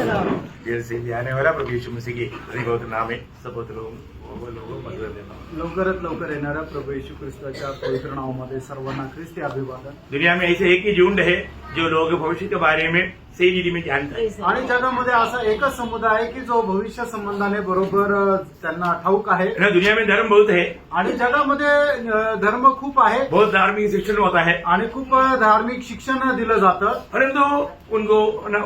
से आने वाला प्रभु यीशु मसीह की अधिभौत नाम है सबूत लवकरात लवकर येणाऱ्या प्रभू येशू ख्रिस्ताच्या पवित्र नावामध्ये सर्वांना ख्रिस्ती अभिवादन। दुनिया में ऐसे एक ही झुंड है जो लोग भविष्य के बारे में सही रीति में जानता है आणि जगामध्ये असा एकच समुदाय आहे की जो भविष्य संबंधाने बरोबर त्यांना ठाऊक आहे। दुनिया में धर्म बहुत है आणि जगामध्ये धर्म खूप आहे, बहुत धार्मिक शिक्षण होता है आणि खूप धार्मिक शिक्षण दिलं जातं, परंतु उनको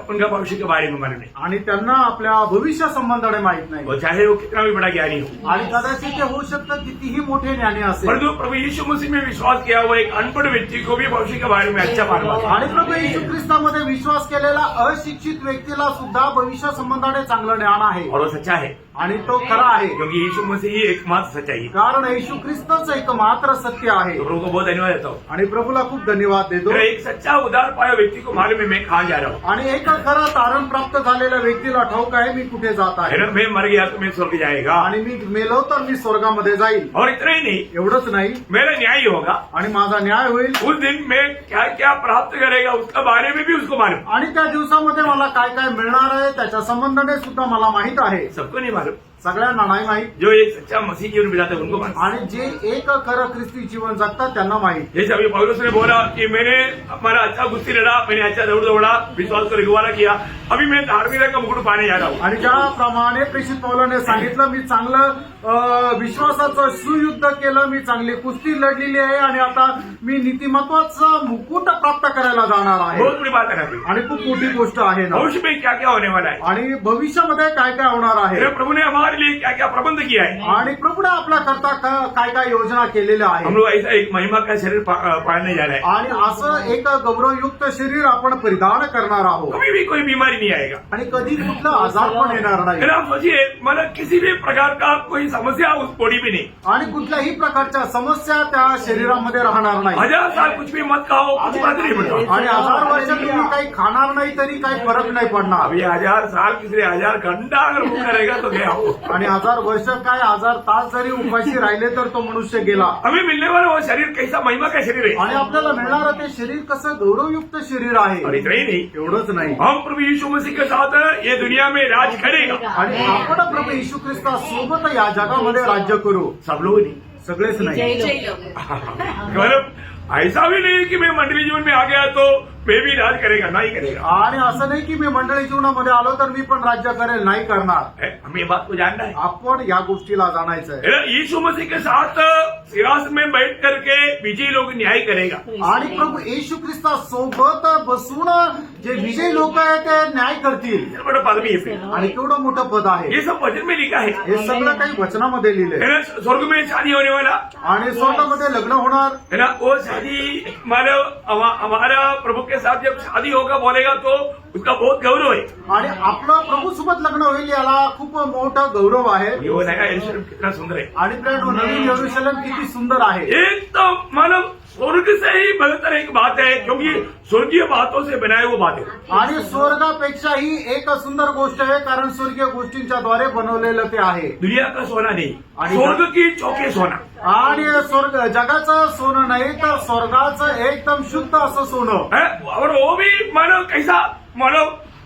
उनका भविष्य के बारे में मालूम नहीं। आणि त्यांना आपल्या भविष्य संबंधाने माहित नाही। वो चाहे वो कितना भी बड़ा ज्ञानी हो, आणि कदाचित ते होऊ शकतं कितीही मोठे ज्ञानी असेल, परंतु प्रभु यीशु मसीह में विश्वास किया हुआ एक अनपढ़ व्यक्ति को भी भविष्य के बारे में अच्छा मालूम है। आणि प्रभू येशू ख्रिस्तामध्ये विश्वास केलेला अशिक्षित व्यक्तीला सुद्धा भविष्य संबंधाने चांगलं ज्ञान आहे, और वो सच्चा है आणि तो खरा आहे, क्योंकि यीशु मसीह ही एकमात्र सच्चाई है। कारण येशू ख्रिस्तच एकमात्र सत्य आहे। तो प्रभु को बहुत धन्यवाद देता हूँ। आणि प्रभूला खूप धन्यवाद देतो। मेरा एक सच्चा उदार पाया व्यक्ति को मालूम है मैं कहाँ जा रहा हूँ। आणि एक खरा तारण प्राप्त झालेल्या व्यक्तीला ठाऊक आहे मी कुठे जात आहे, मैं मर गया तो मैं स्वर्ग जाएगा, आणि मी मेलो तर मी स्वर्गामध्ये जाईल। और इतना ही नहीं, एवढंच नाही, मेरा न्याय होगा, आणि माझा न्याय होईल। उस दिन मैं क्या क्या प्राप्त करेगा उसका बारे में भी उसको मालूम। आणि त्या दिवसामध्ये मला काय काय मिळणार आहे त्याच्या संबंधाने सुद्धा मला माहित आहे। सबको नहीं मालूम, सगळ्यांना नाही माहित, जो एक सच्चा मसीह जीवन बिताते हैं उनको मालूम। आणि जे एक खरं ख्रिस्ती जीवन जगतात त्यांना माहित। जैसे अभी पौलुस ने बोला कि मैंने हमारा अच्छा कुश्ती लड़ा, मैंने अच्छा दौड़ दौड़ा, विश्वास को रिगवाला किया, अभी मैं धार्मिकता का मुकुट पाने जा रहा हूँ। आणि ज्याप्रमाणे प्रेषित पौलाने सांगितलं मी चांगलं विश्वासाचं सुयुद्ध केलं, मी चांगली कुस्ती लढलेली आहे, आणि आता मी नीतिमत्वाचं मुकुट प्राप्त करायला जाणार आहे। बहुत बड़ी बात है अभी। आणि खूप मोठी गोष्ट आहे ना। भविष्य में क्या क्या होने वाला है, आणि भविष्यामध्ये काय काय होणार आहे, मेरे प्रभु ने हमारे लिए क्या क्या प्रबंध किया है, आणि प्रभूने आपल्या करता काय काय योजना केलेल्या हम आहेत। लोग ऐसा एक महिमा का शरीर पालने जा रहे हैं। आणि असं एक गौरवयुक्त शरीर आपण परिधान करणार आहोत, कभी भी कोई बीमारी नहीं आएगा, आणि कधी कुठला आजार पण येणार नाही, फिर आप सोचिए मतलब किसी भी प्रकार का कोई समस्या उस बॉडी में नहीं। आणि कुठल्याही प्रकारच्या समस्या त्या शरीरामध्ये राहणार नाही। 1000 साल कुछ भी मत खाओ कुछ बात नहीं पड़ता। आणि 1000 वर्ष तुम्ही काही खाणार नाही तरी काही फरक नाही पडणार। अभी 1000 साल किसी 1000 घंटा अगर भूखा रहेगा तो गया हो। आणि 1000 वर्ष काय 1000 तास जरी उपाशी राहिले तर तो मनुष्य गेला। हमें मिलने वाला वो शरीर कैसा महिमा का शरीर है, आणि आपल्याला मिळणारं ते शरीर कसं गौरवयुक्त शरीर आहे। और इतना ही नहीं, एवढंच नाही, हम प्रभु यीशु मसीह के साथ ये दुनिया में राज करेगा। आणि आपण प्रभू येशू ख्रिस्ता सोबत या जगामध्ये राज्य करू। सब लोग नहीं, सगळेच नाही, मतलब ऐसा भी नहीं कि मैं मंडली जीवन में आ गया तो मैं भी राज करेगा, नहीं करेगा। आणि असं नाही की मी मंडळी जीवनामध्ये आलो तर मी पण राज्य करेल, नाही करणार। हमें ये बात को जानना है, आपण या गोष्टीला जाणायचं आहे। यीशु मसीह के साथ सिंहासन में बैठ करके विजयी लोग न्याय करेगा। आणि प्रभू येशू ख्रिस्ता सोबत बसून जे विजयी लोक आहेत ते न्याय करतील। बड़ा पद भी है, आणि केवढं मोठं पद आहे, ये सब वचन में लिखा है। हे सगळं काही वचनामध्ये लिहिलंय। स्वर्ग में शादी होने वाला आणि स्वर्गामध्ये लग्न होणार, है ना, वो शादी हमारा प्रभु के साथ जब शादी होगा बोलेगा तो उसका बहुत गौरव है। आणि आपलं प्रभू सोबत लग्न होईल याला खूप मोठा गौरव आहे। ये वो नया यरूशलेम कितना सुंदर है, आणि फ्रेंड नवीन यरूशलेम किती सुंदर आहे। एक तो मतलब स्वर्ग से ही बेहतर एक बात है, क्योंकि स्वर्गीय बातों से बनाए वो बात है। आणि स्वर्गापेक्षाही एक सुंदर गोष्ट आहे, कारण स्वर्गीय गोष्टींच्या द्वारे बनवलेलं ते आहे। दुनिया का सोना नहीं, स्वर्ग की चौके सोना। आणि स्वर्ग जगाचं सोनं नाही तर स्वर्गाचं एकदम शुद्ध असं सोनं है, और वो भी मानो कैसा, मानो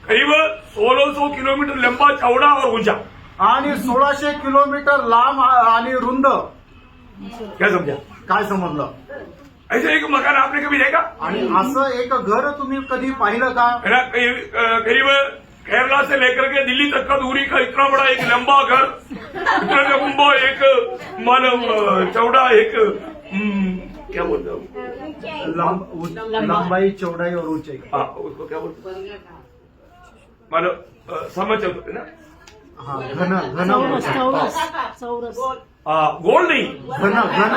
करीब 1600 किलोमीटर लंबा चौड़ा और ऊंचा। आणि 1600 किलोमीटर लांब आणि रुंद। क्या समझा, काय समजलं? ऐसे एक मकान आपने कभी देखा? आणि असं एक घर तुम्ही कधी पाहिलं का? है ना, करीब केरला से लेकर के दिल्ली तक का दूरी का इतना बड़ा एक लंबा घर, इतना लंबा एक मानो चौड़ा एक क्या बोलते हो, लंबाई चौड़ाई और ऊंचाई। हाँ उसको क्या बोलते मानो समझ होते ना, हाँ घन घन गोल नहीं, घन घन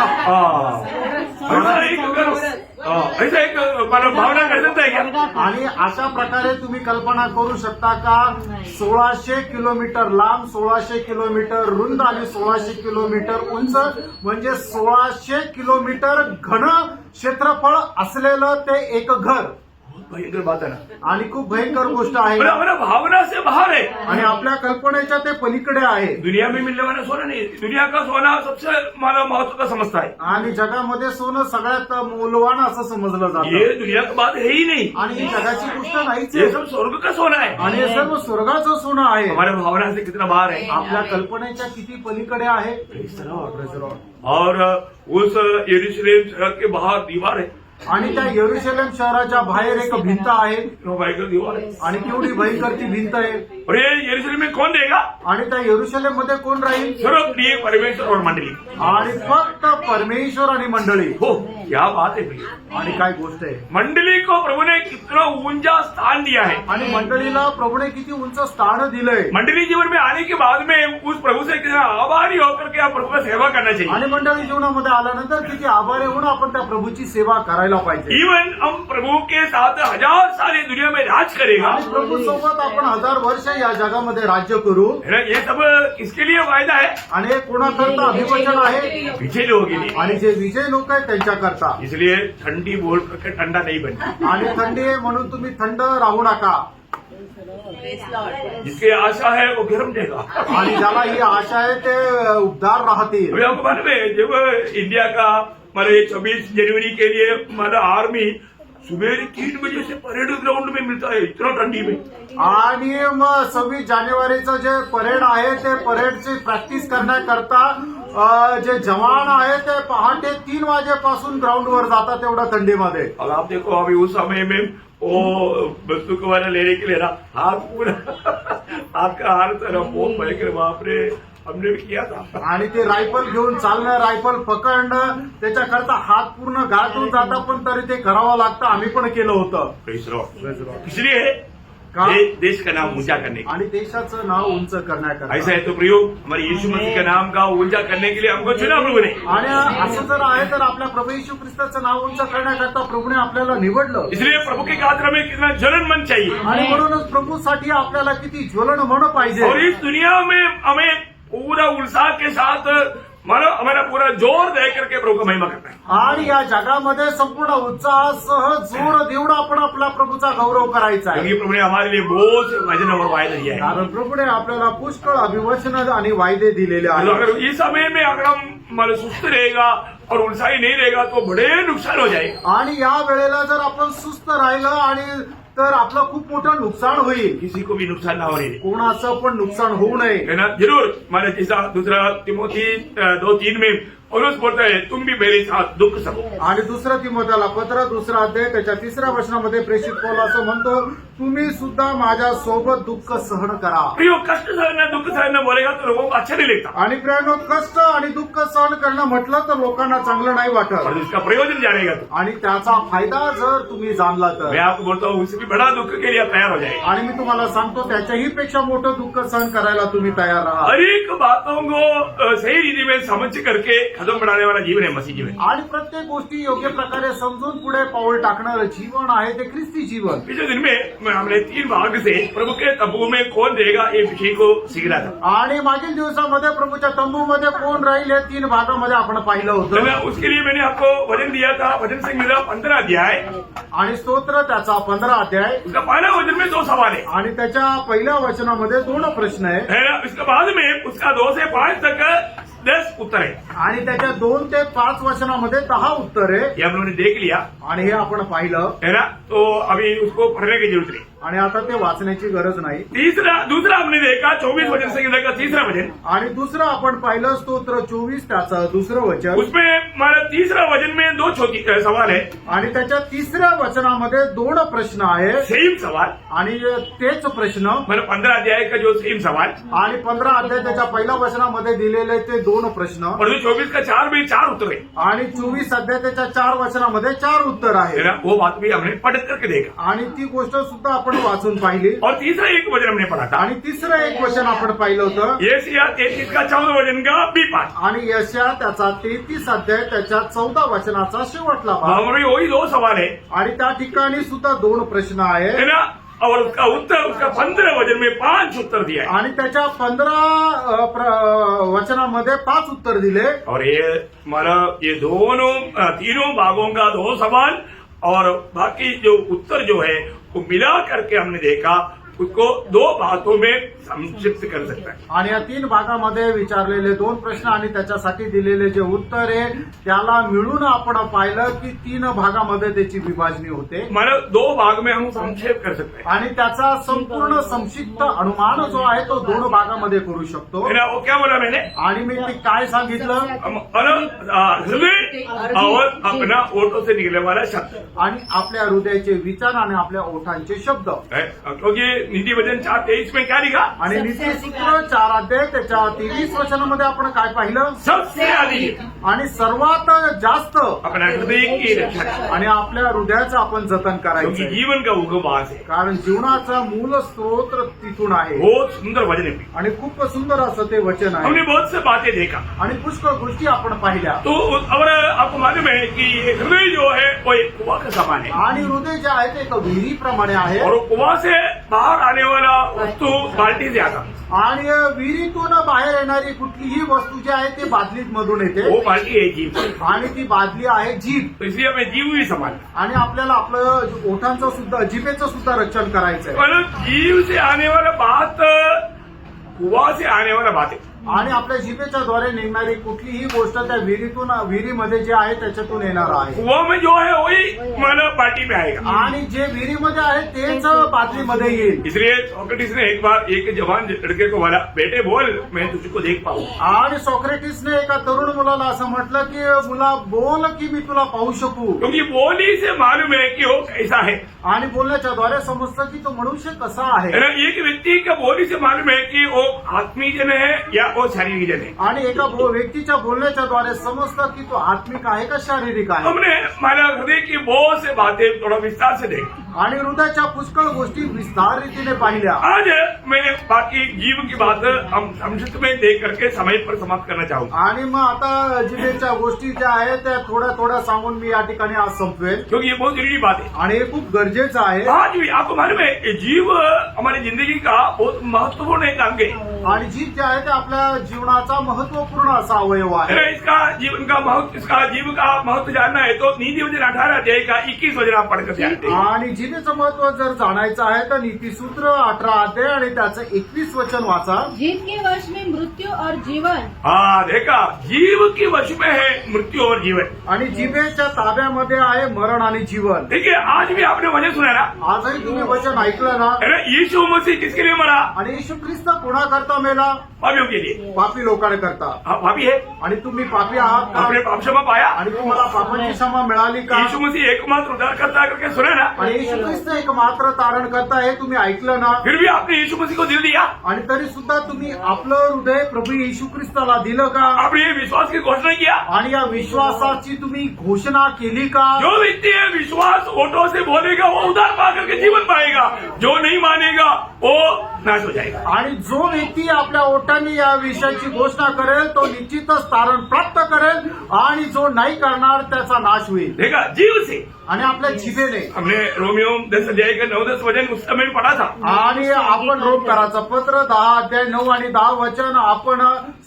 ऐसा एक मानो भावना कर सकता है क्या? आणि अशा प्रकारे तुम्ही कल्पना करू शकता का 1600 किलोमीटर लांब, 1600 किलोमीटर रुंद आणि 1600 किलोमीटर उंच, म्हणजे 1600 किलोमीटर घन क्षेत्रफळ असलेलं ते एक घर। भयंकर बात है ना, आणि खूप भयंकर गोष्ट आहे और हमारा भावना से बाहर है। आणि आपल्या कल्पनेच्या ते पलीकडे आहे। दुनिया में मिलने वाला सोना नहीं, दुनिया का सोना सबसे माना महत्व का समझता है। आणि जगामध्ये सोनं सगळ्यात मौल्यवान असं समजलं जातं ये दुनिया की बात है ही नहीं, आणि ही जगाची गोष्ट नाहीच ये आहे सब स्वर्ग का सोना है। आणि हे सर्व स्वर्गाचं सोनं आहे। हमारे भावना से कितना बाहर है। आपल्या कल्पनेच्या किती पलीकडे आहे। और उस यरूशलेम शहर के बाहर दीवार है, आणि त्या यरूशलेम शहराच्या बाहेर एक भिंत आहे वो भयंकर दीवार है। आणि केवढी भयंकर ती भिंत आहे। और ये यरूशलेम में कौन देगा? आणि त्या यरूशलेम मध्ये कोण राहील? सर्वप्रिय परमेश्वर और मंडली। आणि फक्त परमेश्वर आणि मंडळी। हो, क्या बात है भैया। आणि काय गोष्ट आहे। मंडली को प्रभु ने कितना ऊंचा स्थान दिया है। आणि मंडळीला प्रभूने किती उंच स्थान दिलंय। मंडली जीवन में आने के बाद में उस प्रभु से कितना आभारी होकर के आप प्रभु का सेवा करना चाहिए। आणि मंडळी जीवनामध्ये आल्यानंतर किती आभारी होऊन आपण त्या प्रभूची सेवा करायला पाहिजे। इवन हम प्रभु के साथ 1000 साल इस दुनिया में राज करेगा, आणि प्रभू सोबत आपण 1000 वर्ष या जगामध्ये राज्य करू। है ना। ये सब किसके लिए फायदा है? आणि हे कोणाकरता अभिवचन आहे? विजय लोगों के लिए। आणि जे विजय लोक आहेत त्यांच्याकरता। इसलिए ठंडी बोल करके ठंडा नहीं बनना। आणि थंडी आहे म्हणून तुम्ही थंड राहू नका। जिसकी आशा है वो गर्म देगा। आणि ज्याला ही आशा आहे ते उबदार राहतील। अभी आपको मालूम है जब इंडिया का हमारे 26 जनवरी के लिए हमारा आर्मी सुबह 3 बजे से परेड ग्राउंड में मिलता है, इतना ठंडी में। आणि मग 26 जानेवारीचं जे परेड आहे ते परेडची प्रॅक्टिस करण्याकरता जे जवान आहे ते पहाटे 3 वाजेपासून ग्राउंडवर जातात एवढ्या थंडीमध्ये। और आप देखो अभी उस समय में वो बंदूक वाला लेने के लिए ना हाथ पूरा आपका हाथ तरफ बहुत भयंकर, बाप रे, हमने भी किया था। आणि ते रायफल घेऊन चालणं, रायफल पकडणं, त्याच्याकरता हात पूर्ण गाठून जातात, पण तरी ते करावं लागतं। आम्ही पण केलं होतं। इसलिए का? देश का नाम ऊंचा करने के आणि देशाचं नाव उंच करण्याकरता। ऐसा है तो प्रियो, हमारे यीशु मसीह का नाम का ऊंचा करने के लिए हमको चुना प्रभु ने। आणि असं जर आहे तर आपल्या प्रभू येशू ख्रिस्ताचं नाव उंच करण्याकरता प्रभूने आपल्याला निवडलं। इसलिए प्रभु के गात्र में कितना जलन मन चाहिए। आणि म्हणूनच प्रभूसाठी आपल्याला किती ज्वलन मन पाहिजे। और इस दुनिया में हमें पूरा उत्साह के साथ हमारा पूरा जोर दे करके प्रभु का महिमा करना है। आणि या जगामध्ये संपूर्ण उत्साहासह जोर देऊन आपण आपला प्रभूचा गौरव करायचा आहे। क्योंकि प्रभु ने हमारे लिए बहुत से वचन और वायदे दिया है। कारण प्रभूने आपल्याला पुष्कळ अभिवचन आणि वायदे दिलेले तो आहेत। अगर इस समय में अगर हम हमारे सुस्त रहेगा और उत्साही नहीं रहेगा तो बड़े नुकसान हो जाएगा। आणि या वेळेला जर आपण सुस्त राहिलं आणि तर आपलं खूप मोठं नुकसान होईल। किसी को भी नुकसान ना होने दे, कोणाचं पण नुकसान होऊ नये। है ना। जरूर हमारे जैसा दूसरा तिमोथी 2:3 में पौलुस बोलता है तुम भी मेरे साथ दुख सहो। आणि दुसरं तिमोथेला पत्र 2 अध्याय त्याच्या 3 वचनामध्ये प्रेषित पौल असं म्हणतो, तुम्ही सुद्धा माझ्या सोबत दुःख सहन करा। प्रियो, कष्ट सहना दुख सहना बोलेगा तो लोगों को अच्छा नहीं लगता, आणि प्रियानो, कष्ट आणि दुःख सहन करणं म्हटलं तर लोकांना चांगलं नाही वाटत। और इसका प्रयोजन जानेगा तो। आणि त्याचा फायदा जर तुम्ही जाणला मैं तर। आपको बोलता हूँ उससे भी बड़ा दुख के लिए आप तैयार हो जाए। आणि मी तुम्हाला सांगतो त्याच्याही पेक्षा मोठं दुःख सहन करायला तुम्ही तयार राहा। हर एक बातों को सही रीति में समझ करके कदम बढ़ाने वाला जीवन है मसीह जीवन। आणि प्रत्येक गोष्टी योग्य प्रकारे समजून पुढे पाऊल टाकणारं जीवन आहे ते ख्रिस्ती जीवन। पिछले दिन में हमने 3 भाग से प्रभु के तंबू में कौन रहेगा ये विषय को सीखना था। आणि मागील दिवसामध्ये प्रभूच्या तंबूमध्ये कोण राहील हे 3 भागामध्ये आपण पाहिलं तो होतं। मैं उसके लिए मैंने आपको वचन दिया था, वचन संहिता 15 अध्याय, आणि स्तोत्र त्याचा 15 अध्याय, उसका पहला वचन में 2 सवाल है, आणि त्याच्या पहिल्या वचनामध्ये 2 प्रश्न आहे। है ना। उसके बाद में उसका 2 से 5 तक 10 उत्तर है। आणि त्याच्या 2 ते 5 वचनामध्ये 10 उत्तर आहे। ये हम लोगों ने देख लिया, आणि हे आपण पाहिलं, है ना। तो अभी उसको पढ़ने की जरूरत नहीं। आणि आता ते वाचण्याची गरज नाही। दूसरा हमने देखा 24 वचन संहिता का 3रा वचन, आणि दुसरं आपण पाहिलं स्तोत्र 24 त्याचं 2रं वचन। उसमें हमारा 3रा वचन में 2 छोटी सवाल है, आणि त्याच्या 3ऱ्या वचनामध्ये 2 प्रश्न आहे। सेम सवाल, आणि तेच प्रश्न मतलब 15 अध्याय का जो सेम सवाल, आणि 15 अध्याय त्याच्या पहिल्या वचनामध्ये दिलेले ते 2 प्रश्न, और जो 24 का 4 में 4 उत्तर है, आणि 24 अध्याय त्याच्या 4 वचनामध्ये 4 उत्तर है आहे। ना। वो बात भी हमने पढ़ करके देखा। आणि ती गोष्ट सुद्धा आपण वाचून पाहिली। और तीसरा एक वचन हमने पढ़ा था, आणि 3रं एक वचन आपण पाहिलं होतं, यशायाह 33 का 14 वचन का बी पाठ। आणि यशया त्याचा 33 अध्याय त्याच्या 14 वचनाचा शेवटला भाग। हमारे वही 2 सवाल है, आणि त्या ठिकाणी सुद्धा 2 प्रश्न आहे। है ना। और उसका उत्तर उसका 15 वचन में 5 उत्तर दिया है। आणि त्याच्या 15 वचनामध्ये 5 उत्तर दिले। और ये हमारा ये तीनों भागों का 2 सवाल और बाकी जो उत्तर जो है वो मिला करके हमने देखा उसको 2 बातों में संक्षिप्त कर सकता है. आणि या 3 भागामध्ये विचारलेले 2 प्रश्न आणि त्याच्यासाठी दिलेले जे उत्तर आहे त्याला मिळून आपण पाहिलं की 3 भागामध्ये त्याची विभाजनी होते मानो 2 भाग में हम संक्षेप कर सकते हैं. आणि त्याचा संपूर्ण संक्षिप्त अनुमान जो आहे तो 2 भागामध्ये करू शकतो. है ना? वो क्या बोला मैंने? आणि मी ते काय सांगितलं हृदय और अपना ओठों से निकलने वाला शब्द आणि आपल्या हृदयाचे विचार आणि आपल्या ओठांचे शब्द. है. क्योंकि नीति वचन 4:23 में क्या लिखा? आणि नीतिसूत्र 4 अध्याय त्याच्या 23 वचनामध्ये आपण काय पाहिलं? सबसे अधिक आणि सर्वात जास्त अपना हृदय की रक्षा, आणि आपल्या हृदयाचं आपण जतन क्योंकि करायचं, जीवन का उगम वहां से. कारण जीवनाचा मूल स्रोत तिथून आहे. बहुत सुंदर वचन है. आणि खूप सुंदर असं ते वचन आहे. हमने बहुत से बातें देखा आणि पुष्कळ गोष्टी आपण पाहिल्या. तो और आपको मालूम है कि ये हृदय जो है वो एक कुआं का समान है आणि हृदय जे आहे ते एक विहिरीप्रमाणे आहे. और वो कुआं से बाहर आने वाला वस्तु बाल्टी से आता. आणि विहिरीतून बाहेर येणारी कुठलीही वस्तू जी आहे ती बादलीत मधून येते. वो बाल्टी है जीव. आणि ती बादली आहे जीभ. तो इसलिए हमें जीव भी समान. आणि आपल्याला आपलं ओठांचं सुद्धा जिभेचं सुद्धा रक्षण करायचं आहे. पर जीव से आने वाला बात कुआं से आने वाला बात है. आणि आपल्या जिभेच्या द्वारे निघणारी कुठलीही गोष्ट त्या विहिरीमध्ये जे आहे त्याच्यातून येणार आहे. कुआं में जो है वही मानो बाल्टी में आएगा. आणि जे विहिरीमध्ये आहे तेच बादलीमध्ये येईल. इसलिए सोक्रेटिस ने एक बार एक जवान लड़के को बोला, बेटे बोल मैं तुझको देख पाऊं. आणि सोक्रेटिसने एका तरुण मुलाला असं म्हटलं की मुला बोल की मी तुला पाहू शकू. क्योंकि बोली से मालूम है कि वो कैसा है. आणि बोलण्याच्या द्वारे समजतं की तो मनुष्य कसा आहे. है ना? एक व्यक्ति का बोली से मालूम है कि वो आत्मीय जन है या वो शारीरिक जन है. आणि एका व्यक्तीच्या बोलण्याच्या द्वारे समजतं की तो आत्मिक आहे का शारीरिक आहे. हमने हमारा हृदय की बहुत से बातें थोड़ा विस्तार से देखी. आणि हृदयाच्या पुष्कळ गोष्टी विस्तार रीतीने पाहिल्या. आज मैं बाकी जीव की बात हम संक्षिप्त में देख करके समय पर समाप्त करना चाहूंगा. आणि मग आता जिभेच्या गोष्टी ज्या आहेत त्या थोड्या थोड्या सांगून मी या ठिकाणी आज संपवेल. क्योंकि ये बहुत जरूरी बात है. आणि हे खूप गरजेचं आहे. आज भी आपको मालूम है ये जीव हमारी जिंदगी का बहुत महत्वपूर्ण एक अंग है. आणि जीभ जे आहे ते आपल्या जीवनाचा महत्वपूर्ण असा अवयव आहे. है ना? इसका जीवन का महत्व, इसका जीव का महत्व जानना है तो नीति वचन 18 अध्याय का 21 वचन आप पढ़कर जानते हैं. आणि जिभेचं महत्व जर जाणायचं आहे तर नीतिसूत्र 18 अध्याय आणि त्याचं 21 वचन वाचा. जीव के वश में मृत्यु और जीवन. हाँ देखा, जीव की वश में है मृत्यु और जीवन. आणि जिभेच्या ताब्यामध्ये आहे मरण आणि जीवन. देखिए आज भी आपने वचन सुना ना. आजही तुम्ही वचन ऐकलं ना. है ना? यीशु मसीह किसके लिए मरा? आणि येशू ख्रिस्त कोणाकरता मेला? पापियों के लिए. पापी लोकांकरता. हाँ, पापी है. आणि तुम्ही पापी आहात का? आपने पाप क्षमा पाया. आणि तुम्हाला पापाची क्षमा मिळाली का? यीशु मसीह एकमात्र उद्धारकर्ता करके सुना ना. आणि येशू ख्रिस्त एक मात्र तारण करता हे तुम्ही ऐकलं ना. फिर भी आपने यीशु मसीह को दिल दिया. आणि तरी सुद्धा तुम्ही आपलं हृदय प्रभू येशू ख्रिस्ताला दिलं का? आपने ये विश्वास की घोषणा किया. आणि या विश्वासाची तुम्ही घोषणा केली का? जो व्यक्ति है विश्वास ओठों से बोलेगा वो उद्धार पा करके जीवन पाएगा. जो नहीं मानेगा वो नाश हो जाएगा. आणि जो व्यक्ती आपल्या ओठांनी या विषयाची घोषणा करेल तो निश्चितच तारण प्राप्त करेल आणि जो नाही करणार त्याचा नाश होईल. देखा, जीव से. आणि आपल्या जिभेने हमने रोमियो 10 अध्याय का 9-10 वचन उस समय पढ़ा था. आणि आपण रोमकराचं पत्र 10 अध्याय 9 आणि 10 वचन आपण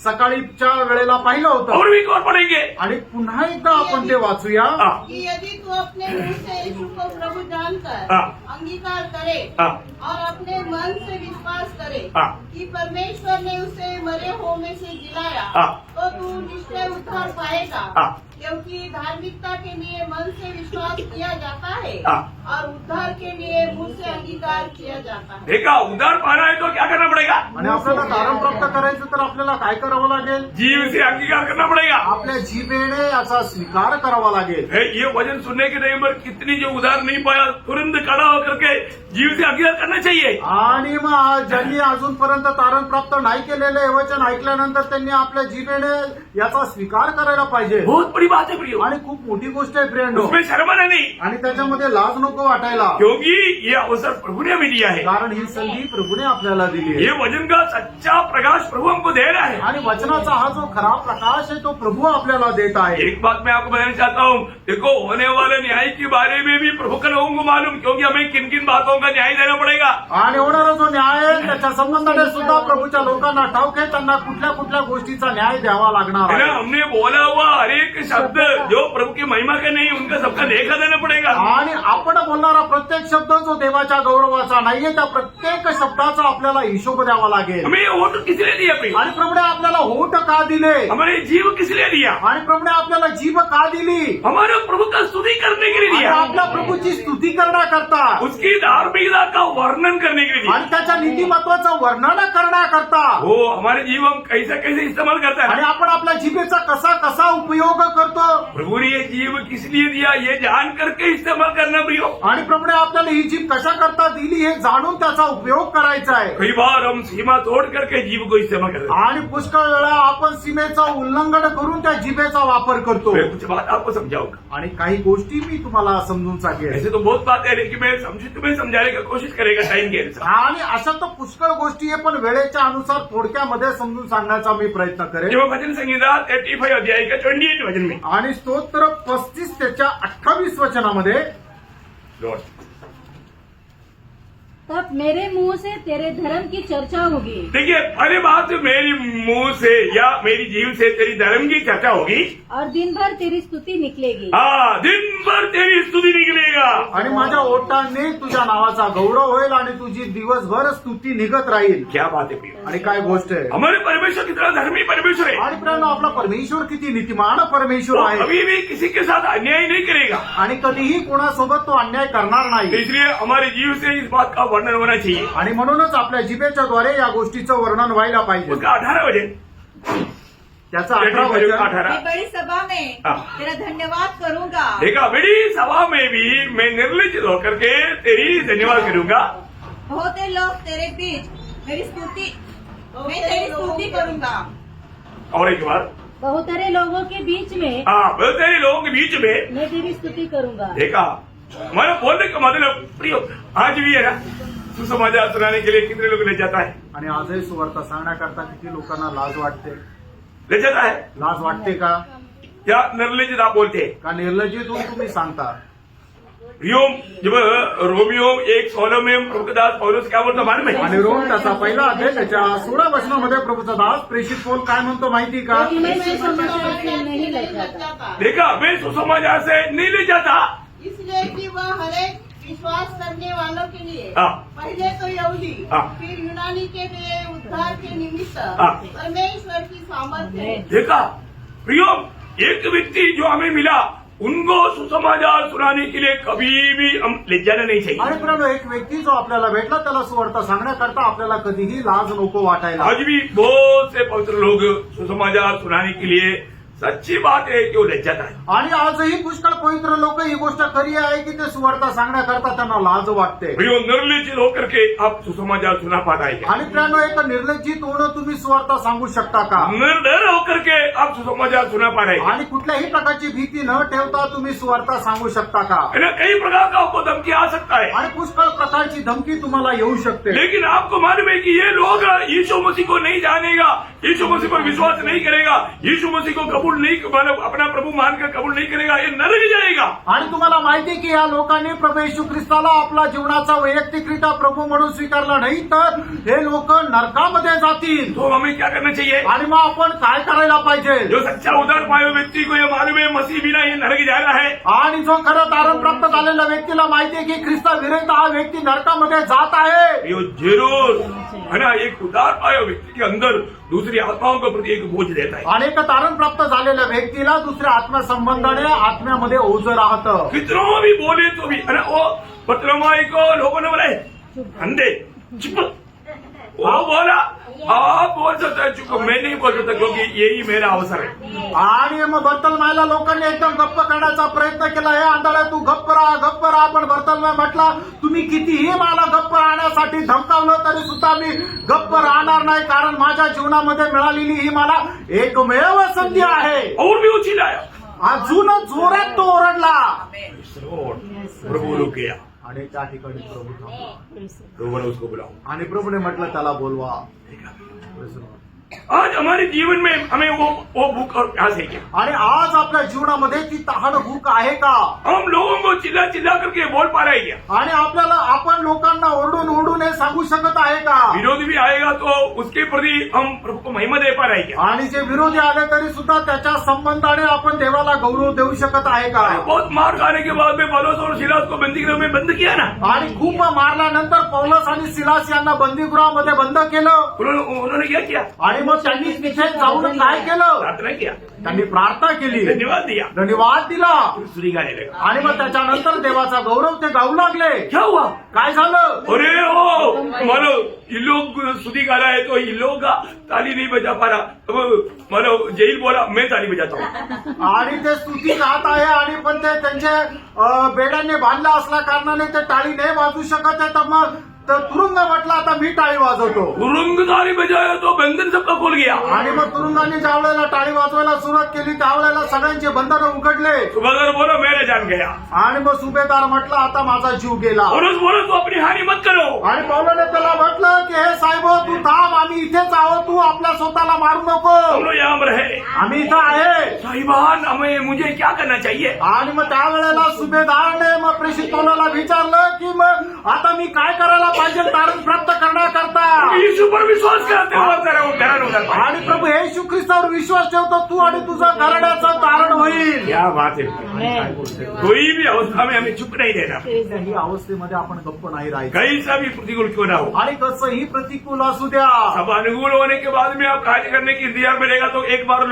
सकाळीच्या वेळेला पाहिलं होतं. और भी एक और पढ़ेंगे. आणि पुन्हा एकदा आपण ते वाचूया. हाँ, कि यदि तू अपने मुंह से यीशु को प्रभु जानकर हाँ। अंगीकार करे हाँ। और अपने मन से विश्वास करे हाँ। कि परमेश्वर ने उसे मरे हुओं में से जिलाया, हाँ। तो तू निश्चय उद्धार पाएगा. हाँ। क्योंकि धार्मिकता के लिए मन से विश्वास किया जाता है हाँ। और उद्धार के लिए मुंह से अंगीकार किया जाता है. देखा, उद्धार पाना है तो क्या करना पड़ेगा? आणि आपल्याला तारण प्राप्त करायचं तर आपल्याला काय करावं लागेल? जीव से अंगीकार करना पड़ेगा. आपल्या जिभेने याचा स्वीकार करावा लागेल. है, ये वचन सुनने के टाइम पर कितनी जो उद्धार नहीं पाया तुरंत खड़ा होकर के जीव से अंगीकार करना चाहिए. आणि मग ज्यांनी अजूनपर्यंत तारण प्राप्त नाही केलेले हे वचन ऐकल्यानंतर त्यांनी आपल्या जिभेने याचा स्वीकार करायला पाहिजे. बहुत बड़ी बात है प्रियो. आणि खूप मोठी गोष्ट आहे फ्रेंड. उसमें शर्माना नहीं. आणि त्याच्यामध्ये लाज नको वाटायला. क्योंकि ये अवसर प्रभु ने हमें दिया है. कारण ही संधी प्रभूने आपल्याला दिली ये आहे. वचन का सच्चा प्रकाश प्रभु हमको दे रहा है. आणि वचनाचा हा जो खरा प्रकाश आहे तो प्रभू आपल्याला देत आहे. एक बात मैं आपको बताना चाहता हूँ. देखो, होने वाले न्याय के बारे में भी प्रभु के लोगों को मालूम, क्योंकि हमें किन किन बातों का न्याय देना पड़ेगा. आणि होणारा जो न्याय आहे त्याच्या संबंधाने सुद्धा प्रभूच्या लोकांना ठाऊक आहे त्यांना कुठल्या कुठल्या गोष्टीचा न्याय द्यावा लागणार है ना, आहे. हमने बोला हुआ हर एक शब्द जो प्रभु की महिमा के नहीं उनका सबका लेखा देना पड़ेगा. आणि आपण बोलणारा प्रत्येक शब्द जो देवाच्या गौरवाचा नाहीये त्या प्रत्येक शब्दाचा आपल्याला हिशोब द्यावा लागेल. हमें ये वोट किस लिए दिया प्रिय? आणि प्रभूने आपल्याला होठ का दिले हमारे जीव किस लिए दिया? आणि प्रभूने आपल्याला जीभ का दिली हमारे प्रभु का स्तुति करने के लिए आणि दिया. आपल्या प्रभूची स्तुती करण्याकरता उसकी धार्मिकता का वर्णन करने के लिए दिया. आणि त्याच्या नीतिमत्वाचं वर्णन करण्याकरता वो हमारे जीवन कैसे कैसे इस्तेमाल करता आणि है. आपण आपल्या जिभेचा कसा कसा उपयोग करतो प्रभु ने ये जीव किस लिए दिया ये जान करके इस्तेमाल करना प्रियो. आणि प्रभूने आपल्याला ही जीभ कशा करता दिली हे जाणून त्याचा उपयोग करायचा आहे. कई बार हम सीमा तोड़ करके जीव को इस्तेमाल करते हैं. आणि पुष्कळ वेळा आपण सीमेचं उल्लंघन करून त्या जिभेचा वापर करतो. मैं कुछ बात आपको समझाऊंगा. आणि काही गोष्टी मी तुम्हाला समजून सांगेन. ऐसे तो बहुत बात है लेकिन मैं तुम्हें समझाने की कोशिश करेगा टाइम के अनुसार. आणि अशा तर पुष्कळ गोष्टी आहे पण वेळेच्या अनुसार थोडक्यामध्ये समजून सांगण्याचा मी प्रयत्न करेन. जेव्हा भजन संगीता 35 अध्याय का 28 वचन में आणि स्तोत्र 35 त्याच्या 28 वचनामध्ये लॉर्ड तब मेरे मुंह से तेरे धर्म की चर्चा होगी देखिए पहली बात मेरी मुंह से या मेरी जीव से तेरी धर्म की चर्चा होगी. और दिन भर तेरी स्तुति निकलेगी. हाँ दिन भर तेरी स्तुति निकलेगा. आणि माझ्या ओठांनी तुझ्या नावाचा गौरव होईल आणि तुझी दिवसभर स्तुती निघत राहील. क्या बात है प्रिय. आणि काय गोष्ट आहे. हमारे परमेश्वर कितना धर्मी परमेश्वर है. आणि प्रियानो आपला परमेश्वर किती नीतिमान परमेश्वर वो आहे कभी भी किसी के साथ अन्याय नहीं करेगा. आणि कधीही कोणासोबत तो अन्याय करणार नाही. इसलिए हमारे जीव से इस बात का वर्णन होना चाहिए. आणि म्हणूनच आपल्या जिभेच्या द्वारे या गोष्टीचं वर्णन व्हायला पाहिजे. उसका 18 वचन त्याचा 18 वचन 18 मैं बड़ी सभा में हाँ. तेरा धन्यवाद करूंगा. देखा बड़ी सभा में भी मैं निर्लज्ज होकर के तेरी धन्यवाद करूंगा. बहुते लोग तेरे बीच मेरी स्तुति मैं तेरी स्तुति करूंगा. और एक बार बहुत सारे लोगों के बीच में हाँ तेरे लोगों के बीच में मैं तेरी स्तुति करूंगा. देखा मैंने बोलने का मतलब प्रिय आज भी है ना सुसमाचार सुनाने के लिए कितने लोग ले जाता है. आणि आजही सुवार्ता सांगण्याकरता किती लोकांना लाज वाटते. ले जाता है लाज वाटते का या निर्लज्जता बोलते हैं. का निर्लज्जित होऊन तुम्ही सांगता. रियोम जब रोमियो 1:16 में प्रभु दास पौलुस क्या बोलता मालूम है. आणि रोम त्याचा पहिला अध्याय त्याच्या 16 वचनामध्ये प्रभूचा दास प्रेषित पौल काय म्हणतो माहिती का. कि मैं सुसमाचार से नहीं लग जाता. देखा मैं सुसमाचार से नहीं ले जाता. इसलिए कि वह हरेक विश्वास करने वालों के लिए हाँ. पहले तो यहूदी हाँ. फिर यूनानी के लिए उद्धार के निमित्त हाँ. परमेश्वर की सामर्थ्य है. देखा प्रियो एक व्यक्ति जो हमें मिला उनको सुसमाचार सुनाने के लिए कभी भी हम ले जाना नहीं चाहिए. आणि प्रियानो एक व्यक्ती जो आपल्याला भेटला त्याला सुवार्ता सांगण्याकरता आपल्याला कधीही लाज नको वाटायला. आज भी बहुत से पवित्र लोग सुसमाचार सुनाने के लिए सच्ची बात है कि वो ले जाता है. आणि आजही पुष्कळ पवित्र लोक ही गोष्ट खरी आहे की ते सुवार्ता सांगण्याकरता त्यांना लाज वाटते. प्रियो निर्लज्जित होकर के आप सुसमाचार सुना पाता है क्या? आणि प्रियानो एक निर्लज्जित होणं तुम्ही सुवार्ता सांगू शकता का. निर्डर होकर के आप सुसमाचार सुना पा रहे हैं. आणि कुठल्याही प्रकारची भीती न ठेवता तुम्ही सुवार्ता सांगू शकता का. है ना, कई प्रकार का आपको धमकी आ सकता है. आणि पुष्कळ प्रकारची धमकी तुम्हाला येऊ शकते. लेकिन आपको मालूम है कि ये लोग यीशु मसीह को नहीं जानेगा, यीशु मसीह पर विश्वास नहीं करेगा, यीशु मसीह को कबूल नहीं मतलब अपना प्रभु मानकर कबूल नहीं करेगा, ये नरक जाएगा. आणि तुम्हाला माहिती की या लोकांनी प्रभू येशू ख्रिस्ताला आपला जीवनाचा वैयक्तिकरित्या प्रभू म्हणून स्वीकारला नाही तर हे लोक नरकामध्ये जातील. तो हमें क्या करना चाहिए. आणि मग आपण काय करायला पाहिजे. जो सच्चा उद्धार पाए व्यक्ति को ये मालूम है मसीह बिना ये नरक जाना है. आणि जो खरं तारण प्राप्त झालेल्या व्यक्तीला माहिती आहे की ख्रिस्ता विरुद्ध हा व्यक्ती नरकामध्ये जात आहे. ये जरूर है ना एक उद्धार पाए व्यक्ति के अंदर दूसरी आत्माओं के प्रति एक बोझ रहता है. अनेक तारण प्राप्त झालेल्या व्यक्तीला दुसऱ्या आत्म्यासंबंधाने आत्म्यामध्ये ओझं राहतं. कितनों भी बोले तो भी है ना वो पत्रमाई को लोगों ने बोला अंधे चुप. वो बोला आप बोल सकते हैं चुप, मैं नहीं बोल सकता क्योंकि यही मेरा अवसर है. आणि मग बर्तलमायला लोकांनी एकदम गप्प करण्याचा प्रयत्न केला. हे आंधळा तू गप्प राहा. पण बर्तलमाय म्हटला तुम्ही कितीही मला गप्प राहण्यासाठी धमकावलं तरी सुद्धा मी गप्प राहणार नाही कारण माझ्या जीवनामध्ये मिळालेली ही मला एकमेव संधी आहे. और भी उछी लाया. अजून जोरात तो ओरडला. प्रभु रुक गया. आणि त्या ठिकाणी प्रभू थांबला. प्रभु ने उसको बुलाओ. आणि प्रभूने म्हटलं त्याला बोलवा. आज हमारे जीवन में हमें वो भूख और प्यास है क्या? आणि आज आपल्या जीवनामध्ये ती तहान भूक आहे का? हम लोगों को चिल्ला चिल्ला करके बोल पा रहे हैं क्या? आणि आपल्याला आपण लोकांना ओरडून ओरडून हे सांगू शकत आहे का? विरोध भी आएगा तो उसके प्रति हम प्रभु को महिमा दे पा रहे हैं क्या? आणि जे विरोधी आले तरी सुद्धा त्याच्या संबंधाने आपण देवाला गौरव देऊ शकत आहे का? बहुत मार खाने के बाद में पौलुस और सिलास को बंदीगृह में बंद किया ना, आणि खूप मारल्यानंतर पौलुस आणि सिलास यांना बंदीगृहामध्ये बंद केलं. उन्होंने क्या किया? आणि मग त्यांनी तिथे जाऊन काय केलं? प्रार्थना किया, त्यांनी प्रार्थना केली, धन्यवाद दिया, धन्यवाद दिला. स्तुति गाने लगा. आणि मग त्याच्यानंतर देवाचा गौरव ते गाऊ लागले. क्या हुआ? काय झालं? अरे ओ मानो ये लोग स्तुति गा रहा है तो ये लोग ताली नहीं बजा पा रहा. अब मानो जहील बोला मैं ताली बजाता हूँ. आणि ते स्तुती गात आहे आणि पण ते त्यांच्या बेड्याने बांधला असल्या कारणाने ते टाळी नाही वाजू शकत आहे. तर मग तर तुरुंग म्हटलं आता मी टाळी वाजवतो. तुरुंग ताली बजाया तो बंधन सबका खोल गया. आणि मग तुरुंगाने ज्या वेळेला टाळी वाजवायला सुरुवात केली त्यावेळेला सगळ्यांचे बंधन उघडले. सुबेदार बोला मेरा जान गया. आणि मग सुभेदार म्हटलं आता माझा जीव गेला. पौलुस बोला तू अपनी हानि मत करो. आणि पौलाने त्याला म्हटलं की हे साहेब तू थांब, आम्ही इथेच आहोत, तू आपल्या स्वतःला मारू नको, हम लोग यहाँ पर रहे. आम्ही इथं आहे. साहिबान हमें मुझे क्या करना चाहिए? आणि मग त्यावेळेला सुभेदारने मग प्रेषित पौलाला विचारलं की मग आता मी काय करायला पाहिजे तारण प्राप्त करण्याकरता? यीशु पर विश्वास करते हो तेरा उद्धार होगा. आणि प्रभू येशू ख्रिस्तावर विश्वास ठेवतो तू आणि तुझं घराण्याचं तारण होईल. क्या बात है. कोई भी अवस्था में हमें चुप नहीं रहना. कोणत्याही अवस्थेमध्ये आपण गप्प नाही राहायचं. कैसा भी प्रतिकूल क्यों ना हो. आणि कसंही प्रतिकूल असू द्या. सब अनुकूल होने के बाद में आप कार्य करने की इंतजार में रहेगा. तो एक बार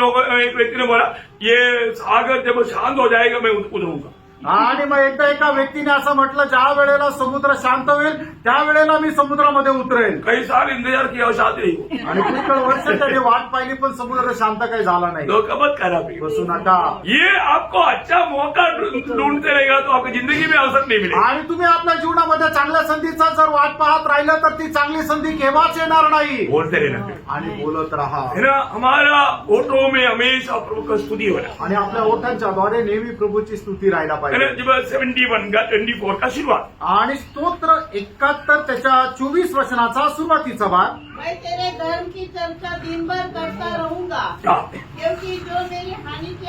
एक व्यक्ति ने बोला ये सागर जब शांत हो जाएगा मैं उतरूंगा. आणि मग एकदा एका व्यक्तीने असं म्हटलं ज्या वेळेला समुद्र शांत होईल त्यावेळेला मी समुद्रामध्ये उतरेल. कई साल इंतजार किया शांत नहीं हुआ. आणि पुष्कळ वर्ष त्याने वाट पाहिली पण समुद्र शांत काही झाला नाही. धोखा मत करा भी. बसू नका. ये आपको अच्छा मौका ढूंढते रहेगा तो आपकी जिंदगी में अवसर नहीं मिलेगा. आणि तुम्ही आपल्या जीवनामध्ये चांगल्या संधीचा जर वाट पाहत राहिलं तर ती चांगली संधी केव्हाच येणार नाही. बोलते रहना आणि बोलत राहा. है ना. हमारा ओठों में हमेशा प्रभु का स्तुति हो रहा आणि आपल्या ओठांच्या द्वारे नेहमी प्रभूची स्तुती राहायला है. पाहिजे. जब 71 का 24 का शुरुआत. आणि स्तोत्र 71 त्याच्या 24 वचनाचा सुरुवातीचा भाग. मैं तेरे धर्म की चर्चा दिन भर करता रहूंगा, हाँ. क्योंकि जो मेरी हानि के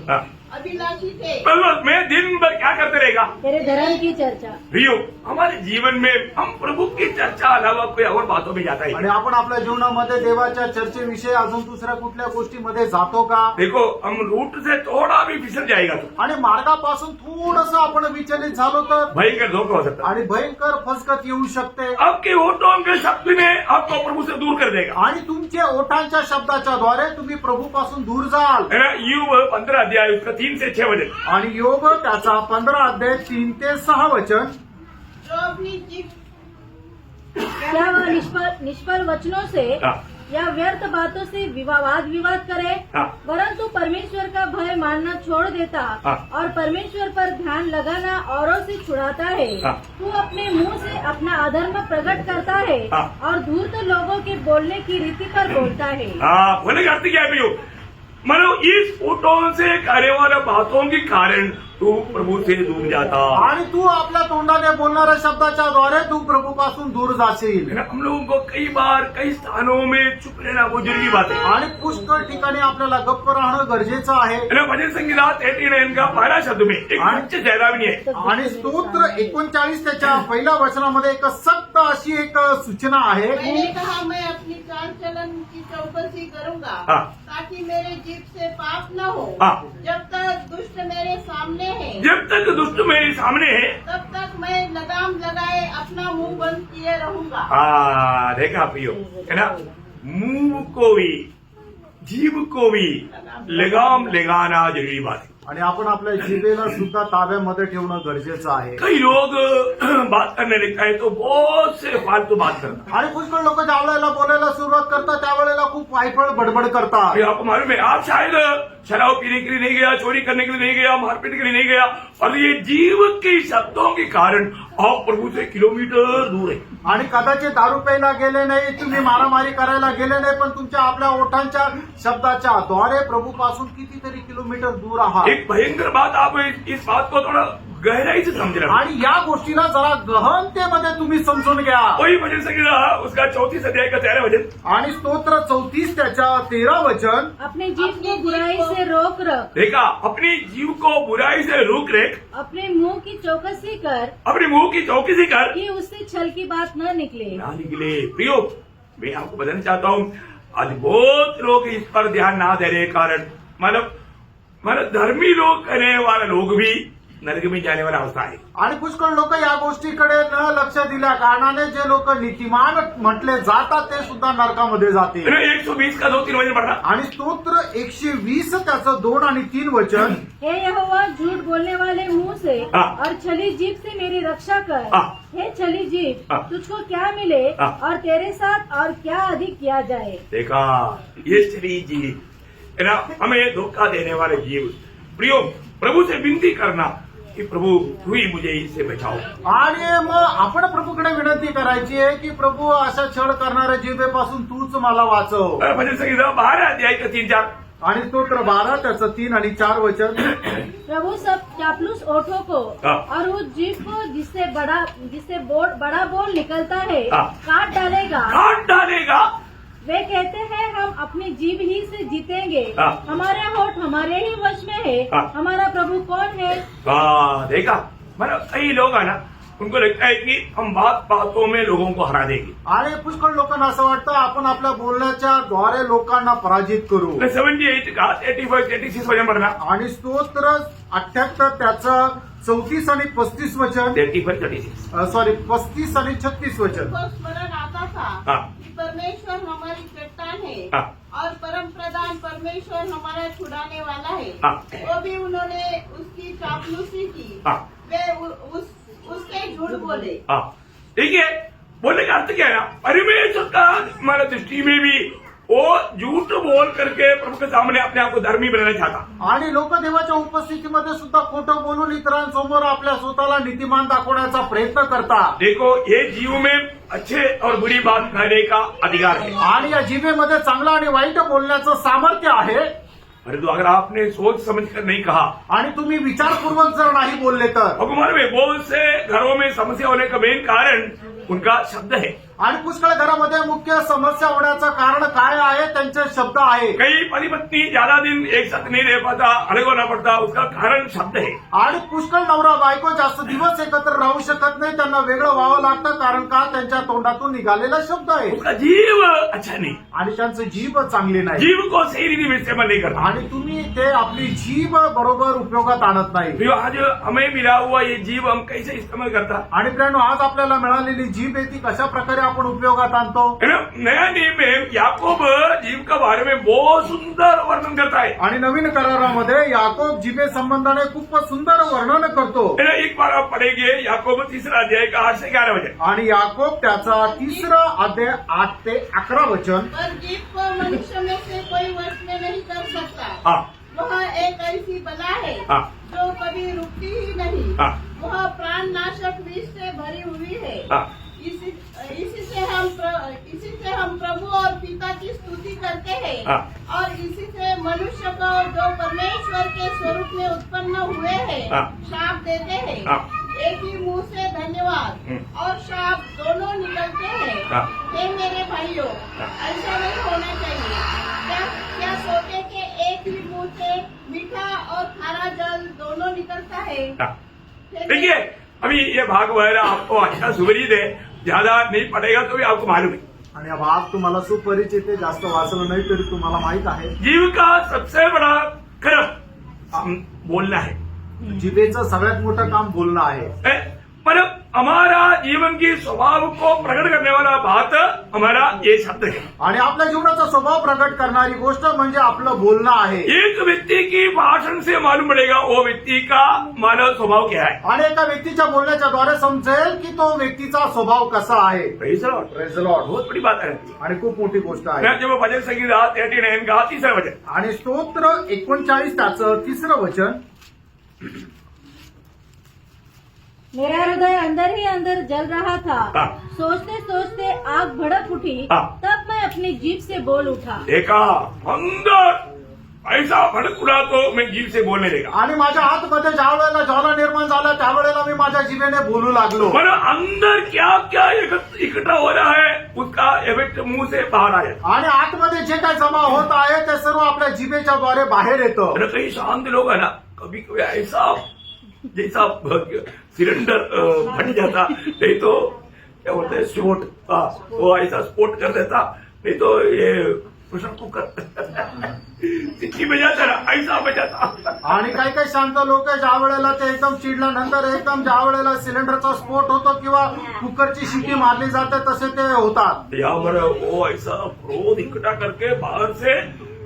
हाँ. अभिलाषी थे बस मैं दिन भर क्या करते रहेगा. तेरे धर्म की चर्चा. प्रियो हमारे जीवन में हम प्रभु की चर्चा अलावा कोई और बातों में जाता आणि है. आपण आपल्या जीवनामध्ये देवाच्या चर्चेविषयी अजून दुसऱ्या कुठल्या गोष्टीमध्ये जातो का? देखो हम रूट से थोड़ा भी फिसल जाएगा तो आणि मार्गापासून थोडंसं आपण विचलित झालो तर भयंकर धोखा हो सकता है. आणि भयंकर फसगत येऊ शकते. आपके ओठों के शब्द ने आपको प्रभु से दूर कर देगा. आणि तुमच्या ओठांच्या शब्दाच्या द्वारे तुम्ही प्रभूपासून दूर जाल. है ना. युव 15 अध्याय उसका 3 से 6 वचन. आणि योग त्याचा 15 अध्याय 3 ते 6 वचन. जो अपनी जीभ क्या वह निष्फल वचनों से हाँ. या व्यर्थ बातों से वाद विवाद करे, हाँ. परंतु परमेश्वर का भय मानना छोड़ देता हाँ. और परमेश्वर पर ध्यान लगाना औरों से छुड़ाता है. हाँ. तू अपने मुंह से अपना अधर्म प्रकट करता है हाँ. और धूर्त लोगों के बोलने की रीति पर बोलता है. हाँ. बोले अर्थ क्या है प्रियो. मानो इस ओठों से करने वाले बातों के कारण तू प्रभु से दूर जाता. आणि तू आपल्या तोंडाने बोलणाऱ्या शब्दाच्या द्वारे तू प्रभूपासून दूर जाशील. है ना. हम लोगों को कई बार कई स्थानों में चुप रहना वो जरूरी बात है. आणि पुष्कळ ठिकाणी आपल्याला गप्प राहणं गरजेचं आहे. है ना. भजन संगीतात 89 का पहला शब्द में एक अच्छे चेहरावनी है. आणि स्तोत्र 39 त्याच्या पहिल्या वचनामध्ये एक सक्त अशी एक सूचना आहे. मैंने कहा मैं अपनी चाल चलन की चौकसी करूंगा, हाँ. ताकि मेरे जीभ से पाप न हो. हाँ. जब तक दुष्ट मेरे सामने है, जब तक दुष्ट मेरे सामने है. तब तक मैं लगाम लगाए अपना मुंह बंद किए रहूंगा. हाँ. देखा प्रियो. है ना. मुंह को भी जीभ को भी लगाम लगाना जरूरी बात है. आणि आपण आपल्या जिभेला सुद्धा ताब्यामध्ये ठेवणं गरजेचं आहे. कई लोग बात करने लगता है तो बहुत से फालतू बात करता आणि पुष्कळ लोक ज्या वेळेला बोलायला सुरुवात करतात त्यावेळेला खूप वायफळ बडबड करतात. है. आपको मालूम है आप शायद शराब पीने के लिए नहीं गया, चोरी करने के लिए नहीं गया, मारपीट के लिए नहीं गया, और ये जीव के शब्दों के कारण आप प्रभु से किलोमीटर दूर है. आणि कदाचित दारू प्यायला गेले नाही, तुम्ही मारामारी करायला गेले नाही, पण तुमच्या आपल्या ओठांच्या शब्दाच्या द्वारे प्रभूपासून कितीतरी किलोमीटर दूर आहात. एक भयंकर बात आप इस बात को थोड़ा गहराई से समझ रहा हूं। आणि या गोष्टीला जरा गहनतेमध्ये तुम्ही समजून घ्या. वही भजन संगीता उसका 34 अध्याय का 13 वचन, आणि स्तोत्र 34 त्याच्या 13 वचन. अपने जीव को बुराई से रोक रख, देखा, अपनी जीव को बुराई से रोक रेख, अपने मुंह की चौकसी कर अपने मुंह की चौकसी कर, कि उससे छल की बात न निकले. ना निकले. प्रियो, मैं आपको बताना चाहता हूँ, आज बहुत लोग इस पर ध्यान ना दे रहे कारण मतलब धर्मी लोग करने वाले लोग भी नरक में जाने वाला अवस्था आहे. आणि पुष्कळ लोक या गोष्टीकडे न लक्ष दिल्या कारणाने जे लोक नीतिमान म्हटले जातात ते सुद्धा नरकामध्ये जातील. 120 का 2-3 वचन पढ़ना. आणि स्तोत्र 120 त्याचं 2 आणि 3 वचन. हे यहोवा, झूठ बोलने वाले मुंह से हाँ। और छली जीभ से मेरी रक्षा कर. हाँ। हे छली जीभ, हाँ। तुझको क्या मिले हाँ। और तेरे साथ और क्या अधिक किया जाए. देखा, ये स्त्री जी है ना, हमें धोखा देने वाले जीव. प्रियो, प्रभु से विनती करना कि प्रभु तू ही मुझे इससे बचाओ. आणि मग आपण प्रभूकडे विनंती करायची आहे की प्रभू अशा छळ करणाऱ्या जिभेपासून तूच मला वाचव. भजन संगीता 12 अध्याय का 3-4. आणि स्तोत्र 12 त्याचं 3 आणि 4 वचन. प्रभु सब चापलूस ओठों को हाँ। और उस जीभ को जिससे बड़ा बोल निकलता है हाँ। काट डालेगा. काट डालेगा. वे कहते हैं हम अपनी जीभ ही से जीतेंगे. हाँ। हमारे होठ हमारे ही वश में है. हाँ। हमारा प्रभु कौन है. देखा, मतलब कई लोग है ना, उनको लगता है कि हम बातों में लोगों को हरा देंगे. आणि पुष्कळ लोकांना असं वाटतं आपण आपल्या बोलण्याच्या द्वारे लोकांना पराजित करू. 78 का 85-86 वचन पढ़ना. आणि स्तोत्र 78 त्याचं 34 आणि 35 वचन. 35-36. सॉरी 35 आणि 36 वचन. को स्मरण आता था हाँ। कि परमेश्वर हमारी चट्टान है हाँ। और परम प्रधान परमेश्वर हमारा छुड़ाने वाला है. हाँ। वो भी उन्होंने उसकी चापलूसी की. हाँ। वे उसके झूठ बोले. हाँ, देखिए, बोलने का अर्थ क्या है ना, परमेश्वर का हमारे दृष्टि में भी वो झूठ बोल करके प्रभु के सामने अपने आप को धर्मी बनाना चाहता. आणि लोक देवाच्या उपस्थितीमध्ये सुद्धा खोटं बोलून इतरांसमोर आपल्या स्वतःला नीतिमान दाखवण्याचा प्रयत्न करतात. देखो, ये जीव में अच्छे और बुरी बात कहने का अधिकार है. आणि या जिभेमध्ये चांगलं आणि वाईट बोलण्याचं सामर्थ्य आहे. परंतु अगर आपने सोच समझ कर नहीं कहा, आणि तुम्ही विचारपूर्वक जर नाही बोलले तर. और हमारे में बहुत से घरों में समस्या होने का मेन कारण उनका शब्द है. आणि पुष्कळ घरामध्ये मुख्य समस्या होण्याचं कारण काय आहे, त्यांचे शब्द आहे. कई पति पत्नी ज्यादा दिन एक साथ नहीं रह पाता, अलग होना पड़ता, उसका कारण शब्द है. आणि पुष्कळ नवरा बायको जास्त दिवस एकत्र राहू शकत नाही, त्यांना वेगळं व्हावं लागतं. कारण का, त्यांच्या तोंडातून निघालेला शब्द आहे. उसका जीव अच्छा नहीं, आणि त्यांचं जीभ चांगली नाही. जीव को सही रीति में इस्तेमाल नहीं करता. आणि तुम्ही ते आपली जीभ बरोबर उपयोगात आणत नाही. जो आज हमें मिला हुआ ये जीव हम कैसे इस्तेमाल करता आणि प्रियानो, आज आपल्याला मिळालेली जीभ आहे ती कशा प्रकारे आपण उपयोगात आणतो. है ना. नया नियम में याकूब जीव का बारे में बहुत सुंदर वर्णन करता है. आणि नवीन करारामध्ये याकोब जिभे संबंधाने खूप सुंदर वर्णन करतो. है ना. एक बार आप पढ़ेंगे याकूब 3 अध्याय का 8 से 11 वचन. आणि याकोब त्याचा 3 अध्याय 8 ते 11 वचन. पर जीभ को मनुष्य में से कोई वश में नहीं कर सकता. हाँ. वह एक ऐसी बला है हाँ. जो कभी रुकती ही नहीं. हाँ. वह प्राण नाशक विष से भरी हुई है. हाँ. इसी से हम प्रभु और पिता की स्तुति करते हैं. हाँ. और इसी से मनुष्य को जो परमेश्वर के स्वरूप में उत्पन्न हुए हैं हाँ. शाप देते हैं. हाँ. एक ही मुंह से धन्यवाद और शाप दोनों निकलते हैं. हाँ. हे मेरे भाइयों, ऐसा नहीं होना चाहिए. क्या सोचे कि एक ही मुंह से मीठा और खारा जल दोनों निकलता है. हाँ. देखिए, अभी ये भाग वगैरह आपको अच्छा सुपरिचित है, ज्यादा नहीं पड़ेगा तो भी आपको मालूम है. आणि हा भाग तुम्हाला सुपरिचित आहे, जास्त वाचलं नाही तरी तुम्हाला माहित आहे. जीव का सबसे बड़ा कर्म बोलना है. जिभेचं सगळ्यात मोठं काम बोलणं आहे. मतलब हमारा जीवन की स्वभाव को प्रकट करने वाला बात हमारा ये शब्द है. आणि आपल्या जीवनाचा स्वभाव प्रकट करणारी गोष्ट म्हणजे आपलं बोलणं आहे. एक व्यक्ति की भाषण से मालूम पड़ेगा वो व्यक्ति का मानव स्वभाव क्या है. आणि एका व्यक्तीच्या बोलण्याच्या द्वारे समजेल की तो व्यक्तीचा स्वभाव कसा आहे. Praise the Lord. Praise the Lord. बहुत बड़ी बात है. आणि खूप मोठी गोष्ट आहे. मैं जब भजन संगीता 39 का 3 वचन. आणि स्तोत्र 39 त्याचं 3 वचन. मेरा हृदय अंदर ही अंदर जल रहा था. हाँ. सोचते सोचते आग भड़क उठी. हाँ. तब मैं अपनी जीभ से बोल उठा. देखा, अंदर ऐसा भड़क उड़ा तो मैं जीभ से बोलने देगा. आणि माझ्या आतमध्ये ज्या वेळेला ज्वाला निर्माण झाला त्यावेळेला मी माझ्या जिभेने बोलू लागलो. मतलब अंदर क्या क्या इकट्ठा हो रहा है उसका इफेक्ट मुंह से बाहर आया. आणि आतमध्ये जे काही जमा होत आहे ते सर्व आपल्या जिभेच्या द्वारे बाहेर येतं. मतलब कई शांत लोग है ना, कभी कभी ऐसा जैसा सिलेंडर फट जाता, नहीं तो क्या बोलते हैं स्फोट, वो ऐसा स्फोट कर देता, नहीं तो ये प्रेशर कुकर तितकी बजाता ना, ऐसा बजाता. आणि काही काही शांत लोक ज्या वेळेला ते एकदम चिडल्यानंतर एकदम ज्या वेळेला सिलेंडरचा स्फोट होतो किंवा कुकरची शिटी मारली जाते तसे ते होतात. यहाँ पर वो ऐसा क्रोध इकट्ठा करके बाहर से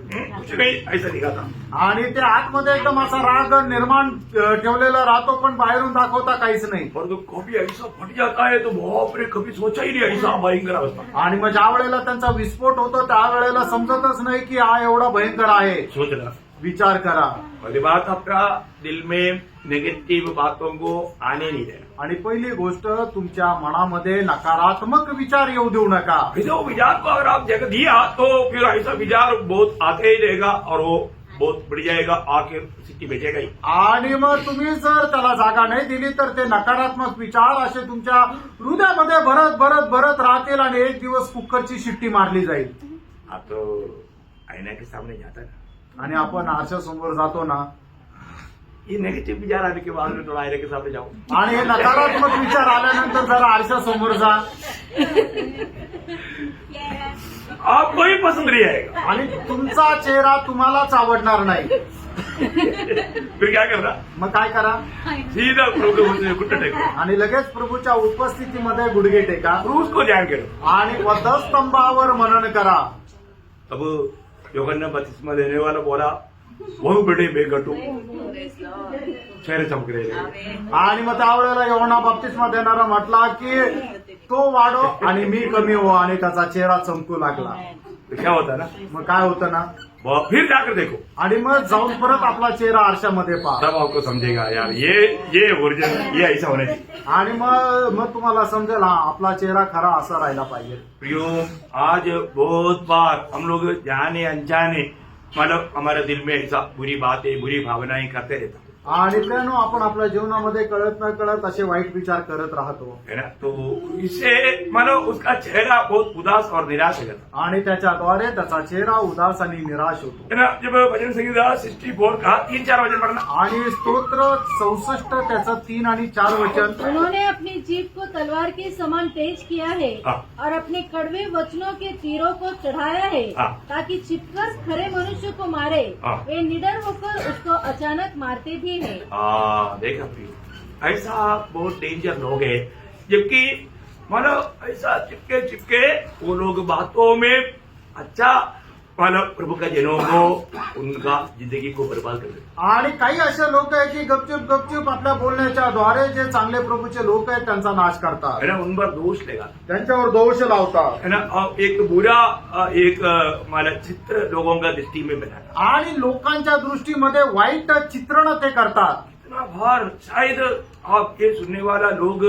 कुछ नहीं ऐसा दिखाता. आणि ते आतमध्ये एकदम असा राग निर्माण ठेवलेला राहतो पण बाहेरून दाखवता काहीच नाही. परंतु कभी ऐसा फट जाता है तो बाप रे, कभी सोचा ही नहीं ऐसा भयंकर अवस्था. आणि मग ज्या वेळेला त्यांचा विस्फोट होतो त्यावेळेला समजतच नाही की हा एवढा भयंकर आहे. सोचना, विचार करा. पहली बात आपका दिल में नेगेटिव बातों को आने नहीं देना. आणि पहिली गोष्ट तुमच्या मनामध्ये नकारात्मक विचार येऊ देऊ नका. फिर वो विचार को अगर आप जगह दिया तो फिर ऐसा विचार बहुत आते ही रहेगा और वो बहुत बढ़ जाएगा, आके सिटी भेजेगा ही. आणि मग तुम्ही जर त्याला जागा नाही दिली तर ते नकारात्मक विचार असे तुमच्या हृदयामध्ये भरत भरत भरत राहतील आणि एक दिवस कुकरची शिट्टी मारली जाईल. आप तो आईना के सामने जाता है ना, आणि आपण आरशासमोर जातो ना, ये नेगेटिव विचार आने के बाद में थोड़ा आईने के सामने जाओ, आणि हे नकारात्मक विचार आल्यानंतर जरा आरशासमोर जा, आपको ही पसंद नहीं आएगा. आणि तुमचा चेहरा तुम्हालाच आवडणार नाही. फिर क्या करना, मग काय करा, सीधा प्रभु घुटने टेको, आणि लगेच प्रभूच्या उपस्थितीमध्ये गुडघे टेका क्रूस को ध्यान करो. आणि वधस्तंभावर मनन करा. अब योगन्ना बत्तीसमा देने वाला बोला, बहु बड़े बेगटू चेहरे चमक रहे हैं. आणि मग त्यावेळेला यहोना बाप्तिस्मा देणारा म्हटला की तो वाढो आणि मी कमी हो, आणि त्याचा चेहरा चमकू लागला. तो क्या होता ना, मग काय होतं ना, फिर जाकर देखो, आणि मग जाऊन परत आपला चेहरा आरशामध्ये पहा. तब आपको समझेगा यार ये ओरिजिनल, ये ऐसा होना चाहिए. आणि मग तुम्हाला समजेल हा आपला चेहरा खरा असा राहिला पाहिजे. प्रियो, आज बहुत बार हम लोग जाने अनजाने मतलब हमारे दिल में ऐसा बुरी बातें, बुरी भावनाएं करते रहता आणि त्यानं आपण आपल्या जीवनामध्ये कळत न कळत असे वाईट विचार करत राहतो. है ना. तो इससे मानो उसका चेहरा बहुत उदास और निराश हो जाता आणि त्याच्याद्वारे त्याचा चेहरा उदास आणि निराश होतो. है ना. जब भजन संहिता 64 का 3-4 वचन पढ़ना, आणि स्तोत्र 64 त्याचं 3 आणि 4 वचन. उन्होंने अपनी जीभ को तलवार के समान तेज किया है हाँ. और अपने कड़वे वचनों के तीरों को चढ़ाया है हाँ. ताकि छिपकर खरे मनुष्य को मारे. हाँ. वे निडर होकर उसको अचानक मारते भी है. देखा प्रियो, ऐसा बहुत डेंजर लोग है, जबकि मानो ऐसा चिपके चिपके वो लोग बातों में अच्छा मानो प्रभु का जनों को उनका जिंदगी को बर्बाद कर देते. आणि काही असे लोक आहेत की गपचूप गपचूप आपल्या बोलण्याच्या द्वारे जे चांगले प्रभूचे लोक आहेत त्यांचा नाश करतात. है ना. उन पर दोष लेगा, त्यांच्यावर दोष लावतात. है ना. और एक बुरा एक माना चित्र लोगों का दृष्टि में बनाना, आणि लोकांच्या दृष्टीमध्ये वाईट चित्रण ते करतात. इतना भार शायद आप ये सुनने वाला लोग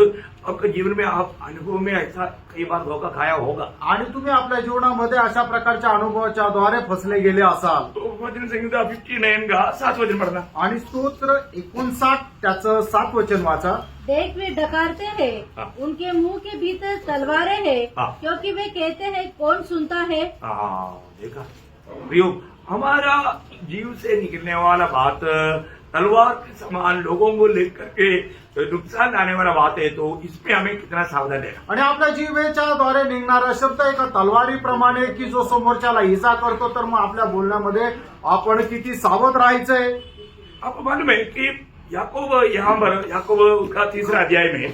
आपके जीवन में आप अनुभव में ऐसा कई बार धोखा खाया होगा. आणि तुम्ही आपल्या जीवनामध्ये अशा प्रकारच्या अनुभवाच्या द्वारे फसले गेले असाल. तो भजन संहिता 59 का 7 वचन पढ़ना. आणि स्तोत्र 59 त्याचं 7 वचन वाचा. देख वे डकारते हैं, हाँ. उनके मुंह के भीतर तलवारें हैं, हाँ. क्योंकि वे कहते हैं कौन सुनता है. देखा प्रियो, हमारा जीव से निकलने वाला बात तलवार के समान लोगों को लेकर के नुकसान आने वाला बात है, तो इसमें हमें कितना सावधान रहना. आणि आपल्या जीवेच्या द्वारे निघणारा शब्द एका तलवारीप्रमाणे की जो समोरच्याला इजा करतो, तर मग आपल्या बोलण्यामध्ये आपण किती सावध राहायचंय. आपको मालूम है कि याकूब यहाँ पर याकूब उसका 3रा अध्याय में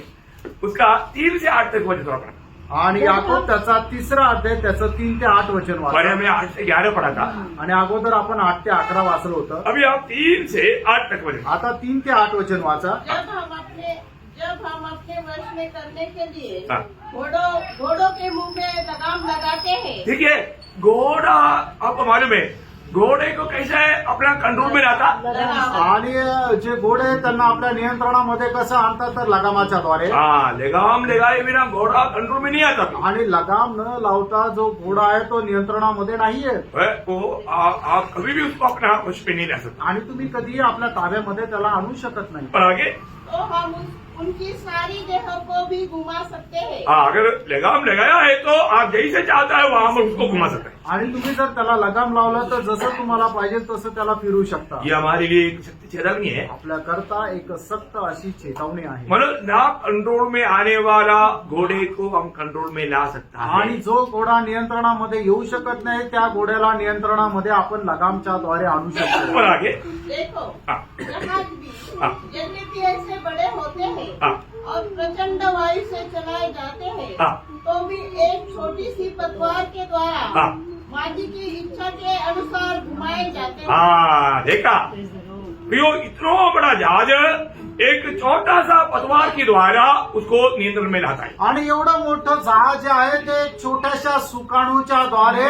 उसका 3 से 8 तक वचन पढ़ा. आणि याकूब त्याचा 3रा अध्याय त्याचं 3 ते 8 वचन पहले वाचा. हमने 8 से 11 पढ़ा था. आणि अगोदर आपण 8 ते 11 वाचलं होतं. अभी आप 3 से 8 तक वचन. आता 3 ते 8 वचन वाचा. जब हम अपने वश में करने के लिए हाँ. घोड़ों के मुंह में लगाम लगाते हैं. देखिए, घोड़ा आपको मालूम है घोड़े को कैसा है अपना कंट्रोल में रहता। आणि जे घोडे आहेत त्यांना आपल्या नियंत्रणामध्ये कसं आणतात तर लगामाच्या द्वारे. हाँ, लगाम लगाए बिना घोड़ा कंट्रोल में नहीं आता। आणि लगाम न लावता जो घोडा आहे तो नियंत्रणामध्ये नाहीये. वो आप कभी भी उसको अपना वश में नहीं ला सकते। आणि तुम्ही कधीही आपल्या ताब्यामध्ये त्याला आणू शकत नाही. और आगे तो हम उनकी सारी देह को भी घुमा सकते हैं। हाँ, अगर लगाम लगाया है तो आप जैसे चाहता है वहां पर उसको घुमा सकते हैं। आणि तुम्ही जर त्याला लगाम लावला तर जसं तुम्हाला पाहिजे तसं त्याला फिरू शकता. ये हमारे लिए एक शक्ति चेतावनी है। आपल्या करता एक सक्त अशी चेतावणी आहे. मतलब ना कंट्रोल में आने वाला घोड़े को हम कंट्रोल में ला सकता है। आणि जो घोडा नियंत्रणामध्ये येऊ शकत नाही त्या घोड्याला नियंत्रणामध्ये आपण लगामच्या द्वारे आणू शकतो. और आगे देखो, हाँ। जहाज भी हाँ। यद्यपि ऐसे बड़े होते हैं हाँ। और प्रचंड वायु से चलाए जाते हैं, हाँ। तो भी एक छोटी सी पतवार के द्वारा हाँ। माजी की इच्छा के अनुसार घुमाए जाते हैं। हाँ, देखा प्रियो, इतना बड़ा जहाज एक छोटा सा पतवार के द्वारा उसको नियंत्रण में लाता है। आणि एवढं मोठं जहाज जे आहे ते छोट्याशा सुकाणूच्या द्वारे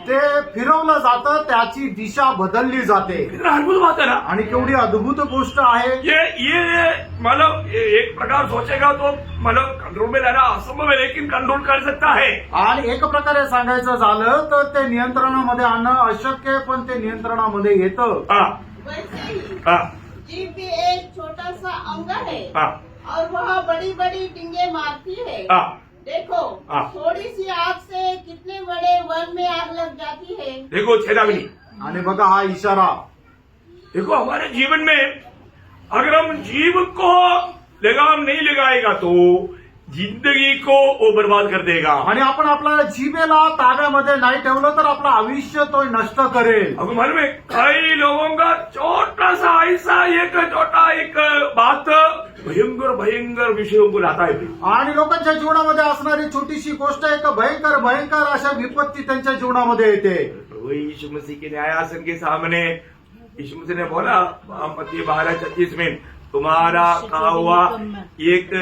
ते फिरवलं जातं, त्याची दिशा बदलली जाते. कितना अद्भुत बात है ना। आणि केवढी अद्भुत गोष्ट आहे. ये मतलब एक प्रकार सोचेगा तो मतलब कंट्रोल में लाना असंभव है, लेकिन कंट्रोल कर सकता है। आणि एक प्रकारे सांगायचं झालं तर ते नियंत्रणामध्ये आणणं अशक्य आहे, पण ते नियंत्रणामध्ये येतं. हाँ, वैसे ही हाँ, जीभ भी एक छोटा सा अंग है हाँ, और वह बड़ी बड़ी डिंगे मारती है। हाँ। देखो, हाँ। थोड़ी सी आग से कितने बड़े वन में आग लग जाती है। देखो चेतावनी, आणि बघा हा इशारा. देखो हमारे जीवन में अगर हम जीव को लगाम नहीं लगाएगा तो जिंदगी को वो बर्बाद कर देगा। आणि आपण आपल्या जिभेला ताब्यामध्ये नाही ठेवलं तर आपलं आयुष्य तो नष्ट करेल. अब मालूम है कई लोगों का छोटा सा ऐसा एक छोटा एक बात भयंकर भयंकर विषयों को लाता है। आणि लोकांच्या जीवनामध्ये असणारी छोटीशी गोष्ट एक भयंकर भयंकर अशा विपत्ती त्यांच्या जीवनामध्ये येते. प्रभु यीशु मसीह के न्यायासन के सामने यीशु मसीह ने बोला मत्ती 12:36 में, तुम्हारा कहा हुआ एक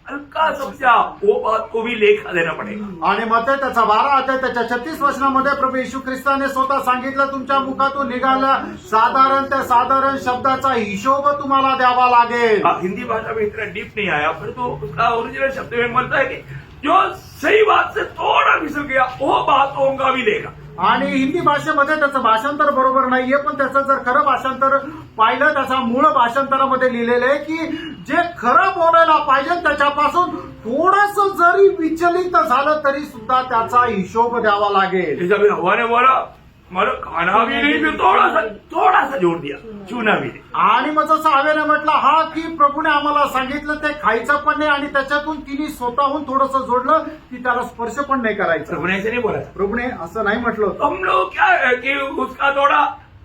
हल्का समझा वो बात को भी लेखा देना पड़ेगा। आणि मग त्याचा 12 अध्याय त्याच्या 36 वचनामध्ये प्रभू येशू ख्रिस्ताने स्वतः सांगितलं, तुमच्या मुखातून निघाला साधारण शब्दाचा हिशोब तुम्हाला द्यावा लागेल. हिंदी भाषा में इतना डीप नहीं आया, फिर तो उसका ओरिजिनल शब्द में बोलता है कि जो सही बात से थोड़ा फिसल गया वो बातों का भी लेगा. आणि हिंदी भाषेमध्ये त्याचं भाषांतर बरोबर नाहीये, पण त्याचं जर खरं भाषांतर पाहिलं त्याचा मूळ भाषांतरामध्ये लिहिलेलं आहे की जे खरं बोलायला पाहिजे त्याच्यापासून थोडस जरी विचलित झालं तरी सुद्धा त्याचा हिशोब द्यावा लागेल. जब हवा ने बोला मतलब खाना भी नहीं, फिर थोड़ा सा जोड़ दिया, चूना भी नहीं. आणि मग जसं हवेने म्हटलं हा की प्रभूने आम्हाला सांगितलं ते खायचं पण नाही आणि त्याच्यातून तिने स्वतःहून थोडंसं जोडलं की त्याला स्पर्श पण नाही करायचं. प्रभु ऐसे नहीं बोला. प्रभूने असं नाही म्हटलं. हम लोग क्या है कि उसका थोड़ा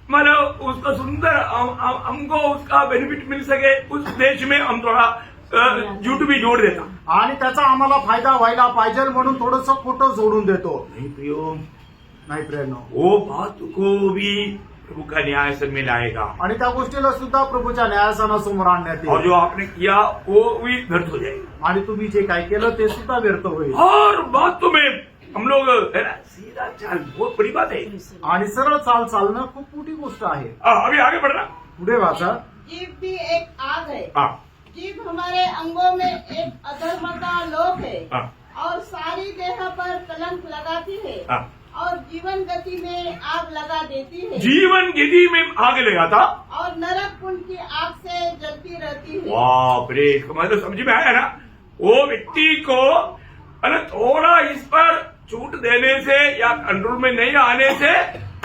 मतलब उसका सुंदर हमको उसका बेनिफिट मिल सके उस देश में हम थोड़ा झूठ भी जोड़ देता. आणि त्याचा आम्हाला फायदा व्हायला पाहिजे म्हणून थोडंसं खोटं जोडून देतो. नहीं प्रियो, नाही प्रेरणा. वो बात को भी प्रभु का न्यायासन में लाएगा. आणि त्या गोष्टीला सुद्धा प्रभूच्या न्यायासनासमोर आणण्यात और येईल. जो आपने किया वो भी व्यर्थ हो जाएगा. आणि तुम्ही जे काय केलं ते सुद्धा व्यर्थ होईल. हर बातों में हम लोग है ना सीधा चाल, बहुत बड़ी बात है. आणि सरळ चालणं खूप मोठी गोष्ट आहे. अभी आगे बढ़ना. पुढे वाचा. जीभ भी एक आग है। हाँ, जीभ हमारे अंगों में एक अधर्म का लोक है हाँ, और सारी देह पर कलंक लगाती है हाँ. और जीवन गति में आग लगा देती है जीवन गति में आगे लगाता. और नरक कुंड की आग से जलती रहती है। बाप रे, इसका मतलब समझ में आया ना. वो व्यक्ति को थोड़ा इस पर छूट देने से या कंट्रोल में नहीं आने से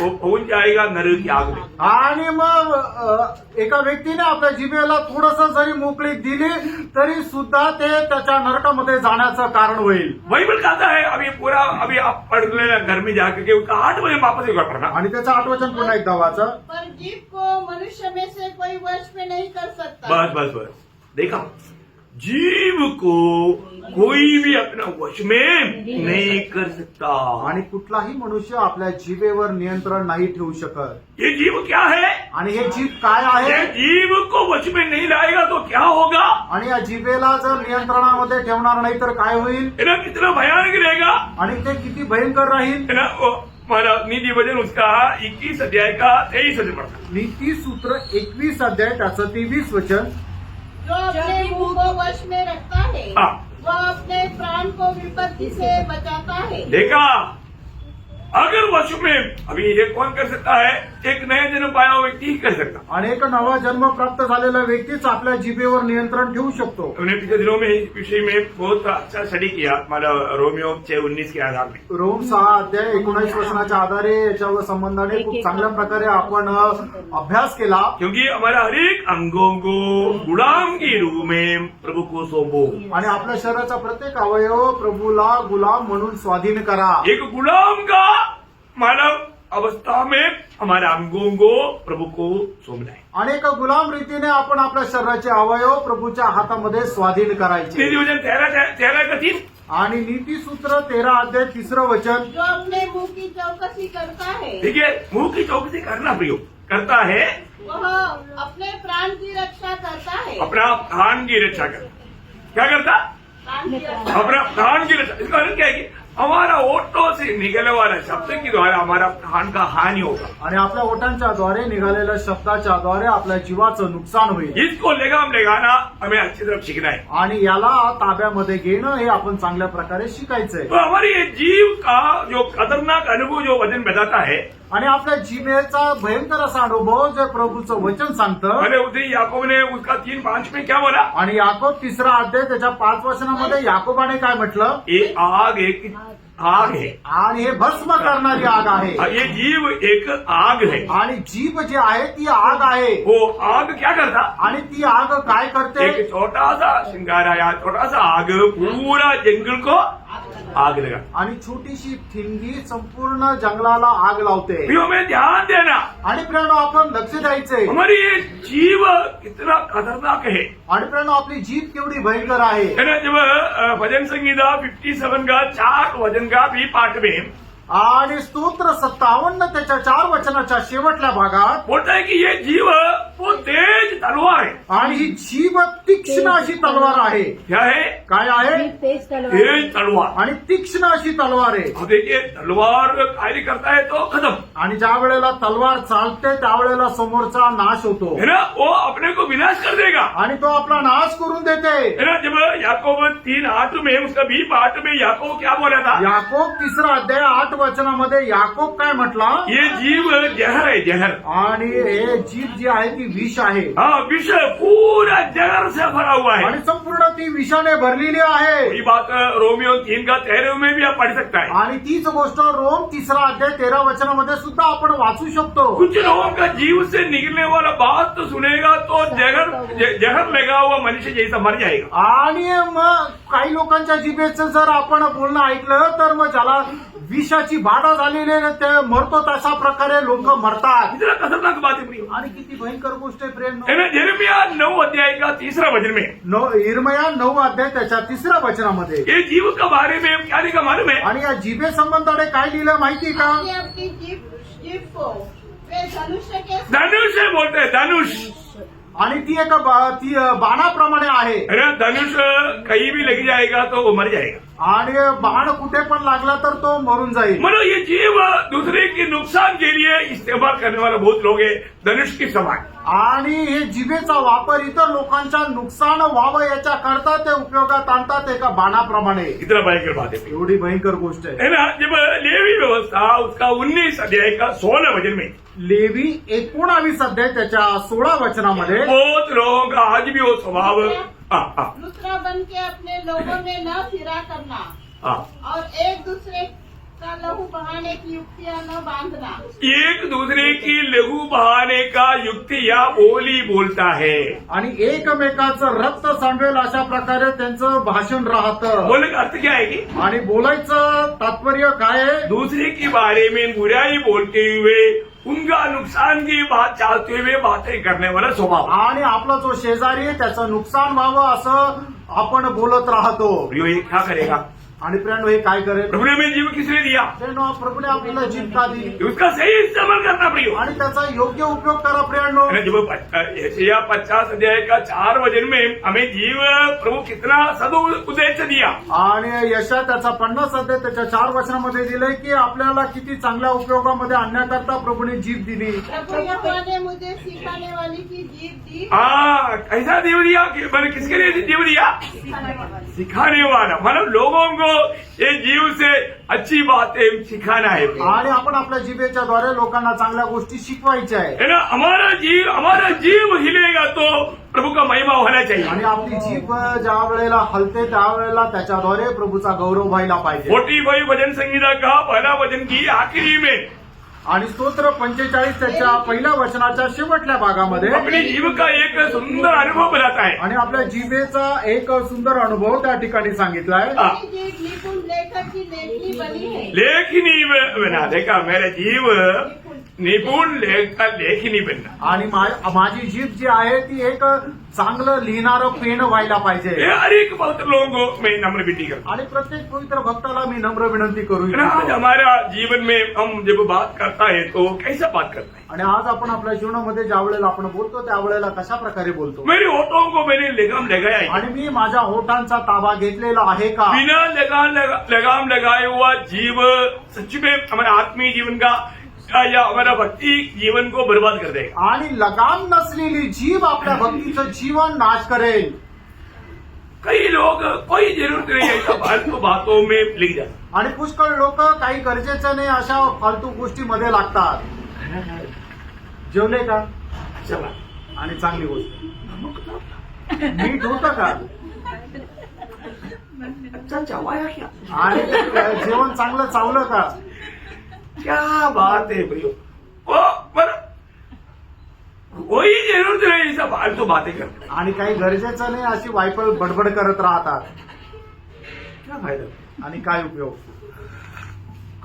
वो पहुंच जाएगा नरक की आग में. आणि मग एका व्यक्तीने आपल्या जिभेला थोडंसं जरी मोकळीक दिली तरी सुद्धा ते त्याच्या नरकामध्ये जाण्याचं कारण होईल. बाइबल कहता है अभी आप पढ़ लेना घर में जाकर के उसका 8 बजे वापस एक बार पढ़ना. आणि त्याचं 8 वचन पुन्हा एकदा वाचा. पर जीभ को मनुष्य में से कोई वश में नहीं कर सकता। बस देखा, जीव को कोई भी अपना वश में नहीं कर सकता. आणि कुठलाही मनुष्य आपल्या जिभेवर नियंत्रण नाही ठेवू शकत. ये जीव क्या है? आणि हे जीभ काय ये आहे? जीव को वश में नहीं लाएगा तो क्या होगा? आणि या जिभेला जर नियंत्रणामध्ये ठेवणार नाही तर काय होईल? है ना, कितना भयानक रहेगा. आणि ते किती भयंकर राहील. है ना, हमारा नीति वचन उसका 21 अध्याय का 23 से पढ़ता। नीती सूत्र 21 अध्याय त्याचं 23 वचन. जो अपने मुंह को वश में रखता है हाँ। वह अपने प्राण को विपत्ति से बचाता है. देखा, अगर वश में अभी ये कौन कर सकता है? एक नया जन्म पाया हुआ व्यक्ति ही कर सकता. अनेक नवा जन्म प्राप्त झालेला व्यक्तीच आपल्या जिभेवर नियंत्रण ठेवू शकतो. हमने पिछले दिनों में इस विषय में बहुत अच्छा स्टडी किया, हमारा रोमियो 6:19 के आधार में. रोम 6 अध्याय 19 वचनाच्या आधारे याच्यावर संबंधाने खूप चांगल्या प्रकारे आपण अभ्यास केला. क्योंकि हमारा हर एक अंगों को गुलाम के रूप में प्रभु को सौंपो. आणि आपल्या शरीराचा प्रत्येक अवयव प्रभूला गुलाम म्हणून स्वाधीन करा. एक गुलाम का मानव अवस्था में हमारे अंगों को प्रभु को सौंपना है. अनेक गुलाम रीतीने आपण आपल्या शरीराचे अवयव प्रभूच्या हातामध्ये स्वाधीन करायचे. नीति वचन 13 का 3. आणि नीती सूत्र 13 अध्याय 3 वचन. जो अपने मुंह की चौकसी करता है ठीक है, मुंह की चौकसी करना प्रयोग करता है, वह अपने प्राण की रक्षा करता है. अपना प्राण की रक्षा कर. क्या करता? प्राण की रक्षा. अपना प्राण की रक्षा. इसका अर्थ क्या है कि हमारा ओठों से निकलने वाला शब्द के द्वारा हमारा प्राण का हानि होगा. आणि आपल्या ओठांच्या द्वारे निघालेल्या शब्दाच्या द्वारे आपल्या जीवाचं नुकसान होईल. इसको लगाम लगाना हमें अच्छी तरफ सीखना है. आणि याला ताब्यामध्ये घेणं हे आपण चांगल्या प्रकारे शिकायचंय. तो हमारी ये जीव का जो खतरनाक अनुभव जो वचन बताता है, आणि आपल्या जिभेचा भयंकर असा अनुभव जे प्रभूचं वचन सांगतं. मैंने उसी याकूब ने उसका 3:5 में क्या बोला? आणि याकोब 3 अध्याय त्याच्या 5 वचनामध्ये याकोबाने काय म्हटलं? ये आग एक आग है. आणि हे भस्म करणारी आग आहे. ये जीव एक आग है. आणि जीभ जी आहे ती आग आहे. वो आग क्या करता? आणि ती आग काय करते? एक छोटा सा श्रृंगार आया, छोटा सा आग पूरा जंगल को आग लगा. आणि छोटीशी ठिणगी संपूर्ण जंगलाला आग लावते. भी हमें ध्यान देना, आणि प्रेरणा आपण लक्ष द्यायचंय. हमारी ये जीव कितना खतरनाक है. आणि प्रेरणा आपली जीभ केवढी भयंकर आहे. है ना. जब भजन संगीता 57 का 4 वचन का भी पाठ में आणि स्तोत्र 57 त्याच्या 4 वचनाच्या शेवटल्या भागात बोलता है कि ये जीव वो तेज तलवार है. आणि ही जीभ तीक्ष्ण अशी तलवार आहे. क्या है? काय आहे? तेज तलवार. तेज तलवार. आणि तीक्ष्ण अशी तलवार आहे. अब देखिए, तलवार कार्य करता है तो खत्म आणि ज्या वेळेला तलवार चालते त्यावेळेला समोरचा नाश होतो. है ना. वो अपने को विनाश कर देगा. आणि तो आपला नाश करून देते. है ना. जब याकूब 3:8 में उसका भी पाठ में याकूब क्या बोला था? याकोब 3 अध्याय 8 वचनामध्ये याकोब काय म्हटला? ये जीव जहर है, जहर. आणि हे जीभ जी आहे ती विष आहे. हाँ, विष पूरा जहर से भरा हुआ है. आणि संपूर्ण ती विषाने भरलेली आहे. वही बात रोमियो 3 का 13 में भी आप पढ़ सकता है. आणि तीच गोष्ट रोम 3 अध्याय 13 वचनामध्ये सुद्धा आपण वाचू शकतो. कुछ लोगों का जीव से निकलने वाला बात तो सुनेगा तो जहर लगा हुआ मनुष्य जैसा मर जाएगा. आणि मग काही लोकांच्या जिभेचं जर आपण बोलणं ऐकलं तर मग ज्याला विषाची बाधा झालेली आहे ते मरतो तशा प्रकारे लोक मरतात. इतना खतरनाक बात है प्रियो. आणि किती भयंकर गोष्ट आहे प्रेम. है ना. यिर्मयाह 9 अध्याय का 3 वचन में इर्मया 9 अध्याय त्याच्या 3 वचनामध्ये ये जीव के बारे में क्या लिखा मालूम है? आणि या जिभे संबंधाने काय लिहिलं माहिती का? अपनी अपनी जीभ को वे धनुष्य के धनुष है, बोलते हैं धनुष. आणि ती एक ती बाणाप्रमाणे आहे. है ना. धनुष कहीं भी लग जाएगा तो वो मर जाएगा. आणि बाण कुठे पण लागला तर तो मरून जाईल. मतलब ये जीव दूसरे के नुकसान के लिए इस्तेमाल करने वाला बहुत लोग है, धनुष की समान. आणि हे जिभेचा वापर इतर लोकांच्या नुकसान व्हावं याच्या करता ते उपयोगात आणतात एका बाणाप्रमाणे. इतना भयंकर बात है. एवढी भयंकर गोष्ट आहे. है ना. जब लेवी व्यवस्था उसका 19 अध्याय का 16 वचन में लेवी 19 अध्याय त्याच्या 16 वचनामध्ये बहुत लोगों का आज भी वो स्वभाव. दूसरा बन के अपने लोगों में न फिरा करना और एक दूसरे का लहू बहाने की युक्तियां न बांधना. एक दूसरे की लघु बहाने का युक्ति या बोली बोलता है. आणि एकमेकाचं रक्त सांडवेल अशा प्रकारे त्यांचं भाषण राहतं. बोलने का अर्थ क्या है कि आणि बोलायचं तात्पर्य काय आहे? दूसरे के बारे में बुराई बोलते हुए उनका नुकसान की बात चाहते हुए बातें करने वाला स्वभाव. आणि आपला जो शेजारी आहे त्याचं नुकसान व्हावं असं आपण बोलत राहतो. प्रियो, ये क्या करेगा? आणि प्रियांनो हे काय करेल? प्रभु ने हमें जीव किसने दिया? प्रियांनो प्रभुने आपल्याला जीभ का दिली उसका सही इस्तेमाल करना प्रियो। आणि त्याचा योग्य उपयोग करा प्रियांनो। जब यशायाह 50 अध्याय का 4 वचन में हमें जीव प्रभु कितना सदुद्देश्य दिया। आणि यशा त्याचा 50 अध्याय त्याच्या 4 वचनामध्ये दिलंय की आपल्याला किती चांगल्या उपयोगामध्ये आणण्याकरता प्रभुने जीभ दिली। प्रभु यहोवा ने मुझे सिखाने वाली की जीभ दी। हाँ, कैसा जीव दिया? मैंने किसके लिए जीव दिया? सिखाने वाला, मतलब लोगों को ये जीव से अच्छी बातें सिखाना है। आणि आपण आपल्या जिभेच्या द्वारे लोकांना चांगल्या गोष्टी शिकवायच्या आहे। है ना, हमारा जीव हिलेगा तो प्रभु का महिमा होना चाहिए। आणि आपली जीभ ज्या वेळेला हलते त्यावेळेला त्याच्याद्वारे प्रभूचा गौरव व्हायला पाहिजे। 45 भजन संगीता का पहला वचन की आखिरी में आणि स्तोत्र 45 त्याच्या पहिल्या वचनाच्या शेवटल्या भागामध्ये अपनी जीव का एक सुंदर अनुभव बनाता है। आणि आपल्या जिभेचा एक सुंदर अनुभव त्या ठिकाणी सांगितला आहे। मेरी जीभ निपुण लेखक की लेखनी बनी है। लेखनी बना देखा, मेरा जीव निपुण लेखनी बनना। आणि माझी जीभ जी आहे ती एक चांगलं लिहिणारं पेन व्हायला पाहिजे। ये हर एक भक्त लोगों को मैं नम्र विनती करता आणि प्रत्येक पवित्र भक्ताला मी नम्र विनंती करू हूं। आज इच्छितो। हमारा जीवन में हम जब बात करता है तो कैसा बात करता है? आणि आज आपण आपल्या जीवनामध्ये ज्या वेळेला आपण बोलतो त्यावेळेला कशा प्रकारे बोलतो? मेरे होठों को मैंने लगाम लगाया है। आणि मी माझ्या होठांचा ताबा घेतलेला आहे का? बिना लगाम लगाए हुआ जीव सच में हमारे आत्मीय जीवन का या हमारा भक्ति जीवन को बर्बाद कर देगा। आणि लगाम नसलेली जीभ आपल्या भक्तीचं जीवन नाश करेल। कई लोग कोई जरूरत नहीं है ऐसा फालतू बातों में लिख जाते। आणि पुष्कळ लोक काही गरजेचं नाही अशा फालतू गोष्टीमध्ये लागतात। जेवले का? चला, आणि चांगली गोष्ट मीठ होतं का? अच्छा चवाया क्या? आणि जेवण चांगलं चावलं का? क्या बात है भैया, वो कोई जरूरत नहीं ऐसा फालतू बातें करते। आणि काही गरजेचं नाही अशी वायफळ बडबड करत राहतात। क्या फायदा? आणि काय उपयोग?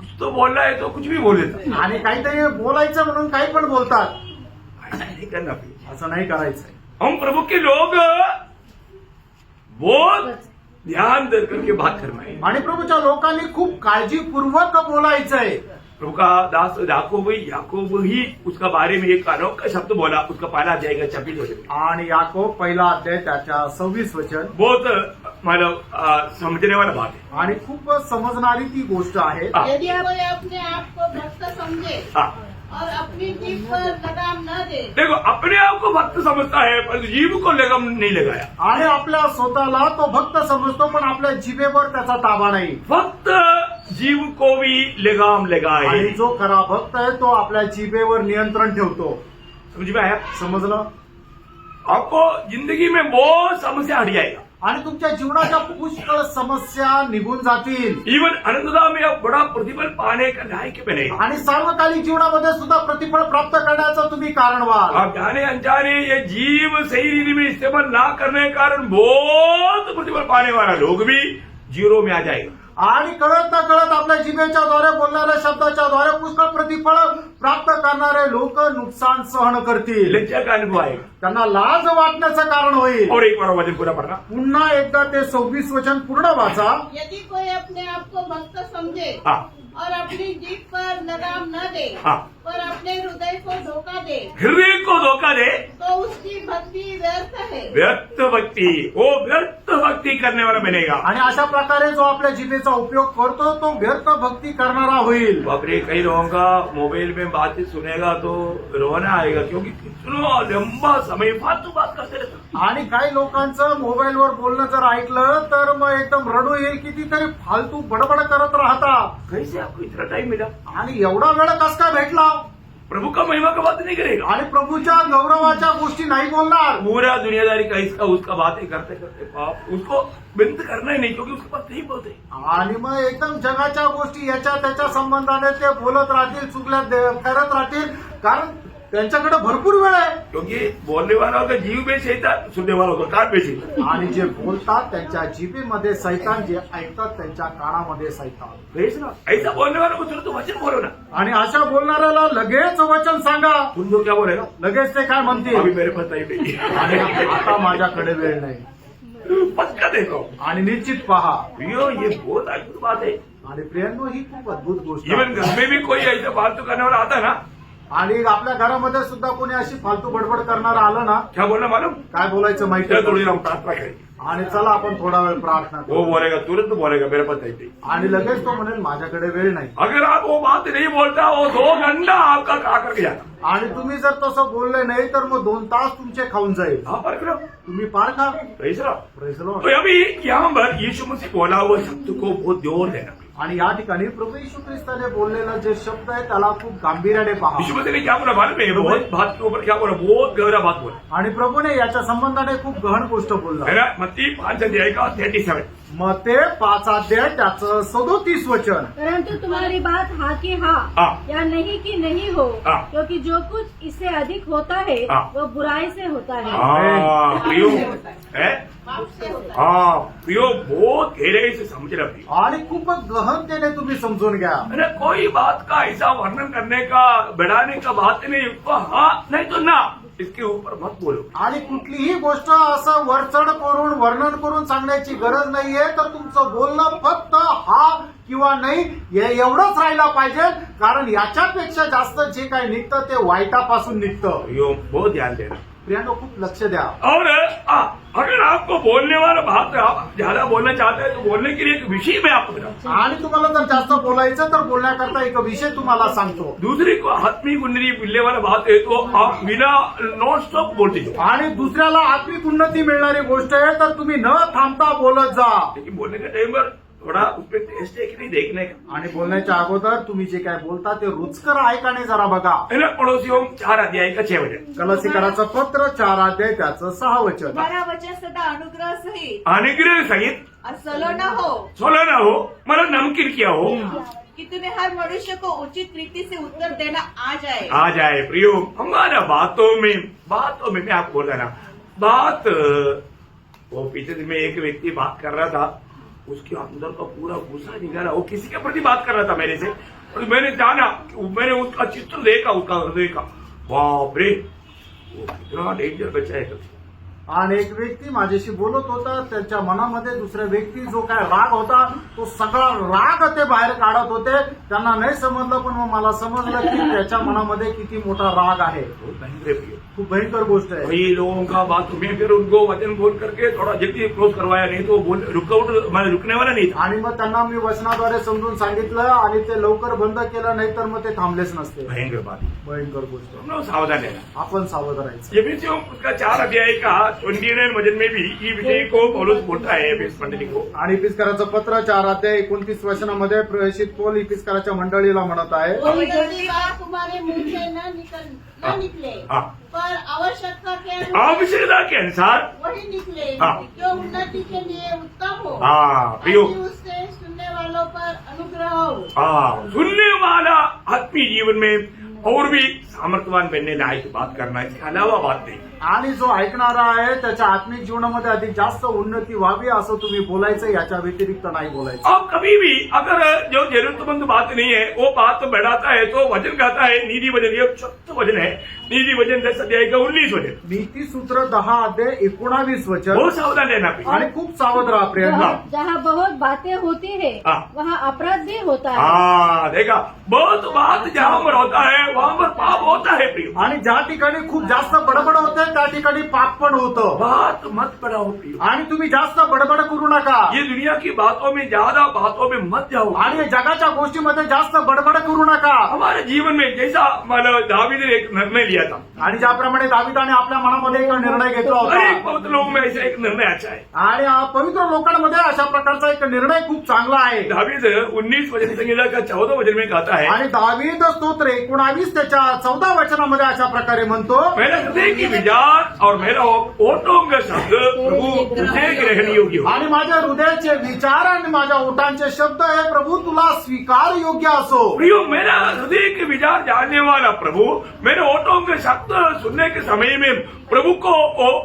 कुछ तो बोल रहा है तो कुछ भी बोल देता। आणि काहीतरी बोलायचं म्हणून काही पण बोलतात। ऐसा नहीं करना भैया। असं नाही करायचं। हम प्रभु के लोग बहुत ध्यान दे करके बात करना है। आणि प्रभूच्या लोकांनी खूप काळजीपूर्वक बोलायचंय। प्रभु का दास याकूब ही उसका बारे में एक अनोखा शब्द बोला, उसका पहला अध्याय का 26 वचन। आणि याकोब पहिला अध्याय त्याच्या 26 वचन बहुत मतलब समझने वाला बात है। आणि खूप समजणारी ती गोष्ट आहे। यदि कोई अपने आप को भक्त समझे हाँ, और अपनी जीभ पर लगाम न दे, देखो अपने आप को भक्त समझता है पर जीव को लगाम नहीं लगाया। आणि आपल्या स्वतःला तो भक्त समजतो पण आपल्या जिभेवर त्याचा ताबा नाही। भक्त जीव को भी लगाम लगाए। आणि जो खरा भक्त आहे तो आपल्या जिभेवर नियंत्रण ठेवतो। समझ में आया? समजलं? आपको जिंदगी में बहुत समस्या हट जाएगा। आणि तुमच्या जीवनाच्या पुष्कळ समस्या निघून जातील। इवन अनंतता में आप बड़ा प्रतिफल पाने का लायक बनेगा। आणि सार्वकालिक जीवनामध्ये सुद्धा प्रतिफळ प्राप्त करण्याचं तुम्ही कारण व्हाल। आप जाने अनजाने ये जीव सही रीति में इस्तेमाल ना करने के कारण बहुत प्रतिफल पाने वाला लोग भी जीरो में आ जाएगा। आणि कळत न कळत आपल्या जिभेच्या द्वारे बोलणाऱ्या शब्दाच्या द्वारे पुष्कळ प्रतिफळ प्राप्त करणारे लोक नुकसान सहन करतील। लज्जा का अनुभव आएगा। त्यांना लाज वाटण्याचं कारण होईल। और एक बार वचन पूरा पढ़ना। पुन्हा एकदा ते 26 वचन पूर्ण वाचा। यदि कोई अपने आप को भक्त समझे हाँ, और अपनी जीभ पर लगाम न दे, हाँ। पर अपने हृदय को धोखा दे, हृदय को धोखा दे, तो उसकी भक्ति व्यर्थ है। व्यर्थ भक्ति, वो व्यर्थ भक्ति करने वाला बनेगा। आणि अशा प्रकारे जो आपल्या जिभेचा उपयोग करतो तो व्यर्थ भक्ती करणारा होईल। बापरे, कई लोगों का मोबाइल में बातें सुनेगा तो रोना आएगा, क्योंकि कितना लंबा समय फालतू बात करते रहते। आणि काही लोकांचं मोबाईलवर बोलणं जर ऐकलं तर मग एकदम रडू येईल, कितीतरी फालतू बडबड करत राहतात। कैसे आपको इतना टाइम मिला? आणि एवढा वेळ कस काय भेटला? प्रभु का महिमा का बात नहीं करेगा। आणि प्रभूच्या गौरवाच्या गोष्टी नाही बोलणार। पूरा दुनियादारी का इसका उसका बातें करते करते बाप उसको बंद करना ही नहीं, क्योंकि उसके पास नहीं बोलते। आणि मग एकदम जगाच्या गोष्टी याच्या त्याच्या संबंधाने ते बोलत राहतील, चुकल्या करत राहतील, कारण त्यांच्याकडे भरपूर वेळ आहे। क्योंकि बोलने वालों का जीव में शैतान, सुनने वालों का कान में शैतान। आणि जे बोलतात त्यांच्या जिभेमध्ये सैतान, जे ऐकतात त्यांच्या कानामध्ये सैतान। भेजना ऐसा बोलने वालों को तुरंत वचन बोलो ना। आणि अशा बोलणाऱ्याला लगेच वचन सांगा। तुम तो क्या बोलेगा? लगेच ते काय अभी म्हणतील? मेरे पास टाइम नहीं। आणि आता माझ्याकडे वेळ नाही। पक्का देखो। आणि निश्चित पहा. प्रियो ये बहुत अद्भुत बात है। आणि प्रियांनो ही खूप अद्भुत गोष्ट इवन आहे. घर में भी कोई ऐसा फालतू करने वाला आता ना, आणि आपल्या घरामध्ये सुद्धा कोणी अशी फालतू बडबड करणार आलं ना, क्या बोलना मालूम, काय बोलायचं माहिती चल आहे? थोड़ी हम प्रार्थना करेंगे। आणि चला आपण थोडा वेळ प्रार्थना वो करू. बोलेगा, तुरंत बोलेगा मेरे पास नहीं थी। आणि लगेच तो म्हणेल माझ्याकडे वेळ नाही. अगर आप वो बात नहीं बोलता, वो 2 घंटा आपका खा करके जाता। आणि तुम्ही जर तसं बोलले नाही तर मग 2 तास तुमचे खाऊन जाईल. हाँ पर करो, तुम्ही पार खा. Praise Lord. Praise the Lord. तो अभी यहाँ पर यीशु मसीह बोला हुआ शब्द को बहुत जोर देना। आणि या ठिकाणी प्रभू येशू ख्रिस्ताने बोललेला जे शब्द आहे त्याला खूप गांभीर्याने पहा. यीशु मसीह ने क्या बोला मालूम है? बहुत बात के ऊपर क्या बोला, बहुत गहरा बात बोला आणि प्रभूने याच्या संबंधाने खूप गहन गोष्ट बोलला. है ना। मत्ती 5 अध्याय का 37। मग ते 5 अध्याय त्याचं 37 वचन. परंतु तुम्हारी बात हाँ की हाँ हाँ। या नहीं की नहीं हो, हाँ। क्योंकि जो कुछ इससे अधिक होता है हाँ। वो बुराई से होता है। हाँ प्रियो है, पाप से होता है। हाँ प्रियो बहुत गहराई से समझ रहा प्रियो। आणि खूप गहनतेने तुम्ही समजून घ्या. अरे कोई बात का ऐसा वर्णन करने का, बढ़ाने का बात नहीं, उसको हाँ नहीं तो ना, इसके ऊपर मत बोलो। आणि कुठलीही गोष्ट असं वरचढ करून वर्णन करून सांगण्याची गरज नाहीये. तर तुमचं बोलणं फक्त हा किंवा नाही एवढंच राहिला पाहिजे. कारण याच्यापेक्षा जास्त जे काही निघतं ते वाईटापासून निघतं. प्रियो बहुत ध्यान देना। प्रियांनो खूप लक्ष द्या. और अगर आपको बोलने वाला बात आप ज्यादा बोलना चाहते हैं तो बोलने के लिए एक विषय मैं आपको बताऊं। आणि तुम्हाला जर जास्त बोलायचं तर बोलण्याकरता एक विषय तुम्हाला सांगतो. दूसरी को आत्मिक कुंडली मिलने वाला बात है तो आप बिना नॉन स्टॉप बोलते जाओ। आणि दुसऱ्याला आत्मिक उन्नती मिळणारी गोष्ट आहे तर तुम्ही न थांबता बोलत जा. लेकिन बोलने के टाइम पर थोड़ा उसपे टेस्ट है कि नहीं देखने का, आणि बोलण्याच्या अगोदर तुम्ही जे काय बोलता ते रुचकर आहे का नाही जरा बघा. है ना। पड़ोसियों 4 अध्याय का 6 वचन। कलसीकराचं पत्र 4 अध्याय त्याचं 6 वचन. तुम्हारा वचन सदा अनुग्रह सहित अनुग्रह सहित और सलो न हो, सोला ना हो, मतलब नमकीन किया हो, कि तुम्हें हर मनुष्य को उचित रीति से उत्तर देना आ जाए। आ जाए। प्रियो हमारा बातों में मैं आपको बोल रहा ना, बात वो पीछे से मैं एक व्यक्ति बात कर रहा था, उसके अंदर का पूरा गुस्सा निकाला। वो किसी के प्रति बात कर रहा था मेरे से, और मैंने जाना, मैंने उसका चित्र देखा, उसका हृदय का, बाप रे वो कितना डेंजर बच्चा है। आणि एक व्यक्ती माझ्याशी बोलत होता. त्याच्या मनामध्ये दुसऱ्या व्यक्ती जो काय राग होता तो सगळा राग ते बाहेर काढत होते. त्यांना नाही समजलं पण मग मला समजलं की त्याच्या मनामध्ये किती मोठा राग आहे. बहुत भयंकर प्रियो। खूप भयंकर गोष्ट आहे. कई लोगों का बात में फिर उनको वचन बोल करके थोड़ा जल्दी क्लोज करवाया, नहीं तो रुकने वाला नहीं था। आणि मग त्यांना मी वचनाद्वारे समजून सांगितलं आणि ते लवकर बंद केलं नाही तर मग ते थांबलेच नसते. भयंकर बात, भयंकर गोष्ट. हम लोग सावधान है। आपण सावध राहायचं. एफिसियों उसका 4 अध्याय का 29 वचन में भी ये विषय को पौलुस बोलता है एफिस मंडली को। आणि इफिसकाराचं पत्र 4 अध्याय 29 वचनामध्ये प्रेषित पौल इफिसकाराच्या मंडळीला म्हणत आहे. कोई गंदी बात तुम्हारे मुंह से न निकले, हाँ। पर आवश्यकता के अनुसार आवश्यकता के अनुसार वही निकले, हाँ। जो उन्नति के लिए उत्तम हो, हाँ प्रियो, ताकि उससे सुनने वालों पर अनुग्रह हो। सुनने वाला आत्मीय जीवन में और भी सामर्थ्यवान बनने लायक बात करना, इसके अलावा बात नहीं। आणि जो ऐकणारा आहे त्याच्या आत्मिक जीवनामध्ये अधिक जास्त उन्नती व्हावी असं तुम्ही बोलायचं, याच्या व्यतिरिक्त नाही बोलायचं. अब कभी भी अगर जो जरूरतमंद बात नहीं है वो बात बढ़ाता है तो वचन कहता है, नीति वचन, ये 6 वचन है, नीति वचन 10 अध्याय का 19 वचन। नीती सूत्र 10 अध्याय 19 वचन. बहुत सावधान रहना प्रिय। आणि खूप सावध राहा प्रियांना. जहाँ बहुत बातें होती है हाँ। वहाँ अपराध भी होता है। हाँ देखा, बहुत बात जहाँ पर होता है वहाँ पर पाप होता है प्रिय। आणि ज्या ठिकाणी खूप जास्त बडबड होते त्या ठिकाणी पाप पण होतं. बात मत बढ़ाओ प्रिय। आणि तुम्ही जास्त बडबड करू नका. ये दुनिया की बातों में, ज्यादा बातों में मत जाओ। आणि जगाच्या गोष्टीमध्ये जास्त बडबड करू नका. हमारे जीवन में जैसा मतलब दावीद ने एक निर्णय लिया था, आणि ज्याप्रमाणे दाविदाने आपल्या मनामध्ये एक निर्णय घेतला हर एक होता. पवित्र लोगों में ऐसा एक निर्णय अच्छा है। आणि पवित्र लोकांमध्ये अशा प्रकारचा एक निर्णय खूप चांगला आहे. दावीद 19 वचन संहिता का 14 वचन में कहता है, आणि दावीद स्तोत्र 19 त्याच्या 14 वचनामध्ये अशा प्रकारे म्हणतो, मेरा हृदय की विचार और मेरा ओठों का शब्द प्रभु तुझे ग्रहण योग्य हो। आणि माझ्या हृदयाचे विचार आणि माझ्या ओठांचे शब्द हे प्रभू तुला स्वीकार योग्य असो. प्रियो, मेरा हृदय के विचार जानने वाला प्रभु, मेरे ओठों के शब्द सुनने के समय में प्रभु को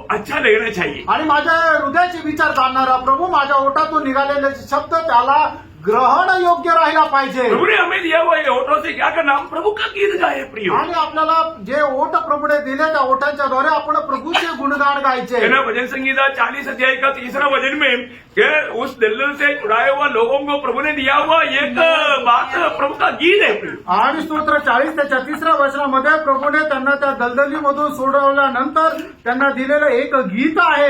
अच्छा लगना चाहिए। आणि माझ्या हृदयाचे विचार जाणणारा प्रभू, माझ्या ओठातून निघालेले शब्द त्याला ग्रहण योग्य राहिला पाहिजे प्रभु ने हमें दिया हुआ ये होठों से क्या करना, हम प्रभु का गीत गाए प्रियो। आणि आपल्याला जे ओठ प्रभूने दिले त्या ओठांच्या द्वारे आपण प्रभूचे गुणगान गायचे है ना। भजन संगीता 40 अध्याय का 3रा वचन में कि उस दलदल से छुड़ाए हुआ लोगों को प्रभु ने दिया हुआ एक बात प्रभु का गीत है प्रियो। आणि स्तोत्र 40 त्याच्या 3ऱ्या वचनामध्ये प्रभूने त्यांना त्या दलदलीमधून सोडवल्यानंतर त्यांना दिलेलं एक गीत आहे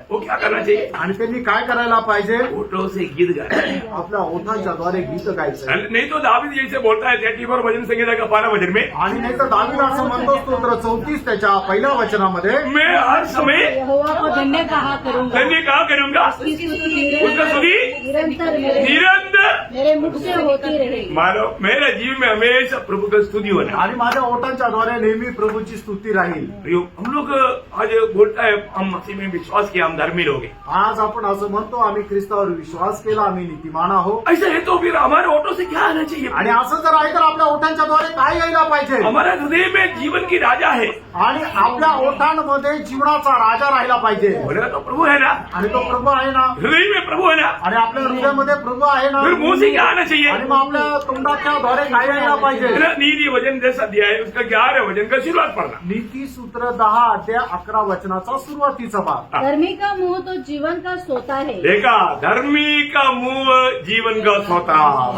वो क्या करना चाहिए, आणि त्यांनी काय करायला पाहिजे, होठों से गीत गाए। आपल्या ओठांच्या द्वारे गीत गायचं। नहीं तो दावीद जैसे बोलता है 34 भजन संगीता का 12 वचन में, आणि नाही तर दावीद असं म्हणतो स्तोत्र 34 त्याच्या पहिल्या वचनामध्ये, मैं हर समय यहोवा को धन्य कहा करूंगा, धन्य कहा करूंगा, उसकी स्तुति उसका स्तुति निरंतर निरंतर मेरे मुख से होती रहेगी। मानो मेरे जीवन में हमेशा प्रभु का स्तुति होना। आणि माझ्या ओठांच्या द्वारे नेहमी प्रभूची स्तुती राहील। प्रियो, हम लोग आज बोलता है हम मसीह में विश्वास किया, हम धर्मी लोग हैं। आज आपण असं म्हणतो आम्ही ख्रिस्तावर विश्वास केला, आम्ही नीतिमान आहोत। ऐसा है तो फिर हमारे होठों से क्या आना चाहिए, आणि असं जर आहे तर आपल्या ओठांच्या द्वारे काय यायला पाहिजे, हमारे हृदय में जीवन की राजा है, आणि आपल्या ओठांमध्ये जीवनाचा राजा राहिला पाहिजे। बोलेगा तो प्रभु है ना, आणि तो प्रभू आहे ना, हृदय में प्रभु है ना, आणि आपल्या हृदयामध्ये प्रभू आहे ना, फिर मुंह से क्या आना चाहिए, आणि मग आपल्या तोंडाच्या द्वारे काय यायला पाहिजे। है ना। नीति वचन जैसा दिया है उसका 11 वचन का शुरुआत पढ़ना। नीती सूत्र 10 अध्याय 11 वचनाचा सुरुवातीचा भाग। धर्मी का मुंह तो जीवन का सोता है, देखा, धर्मी का मुंह जीवन का सोता,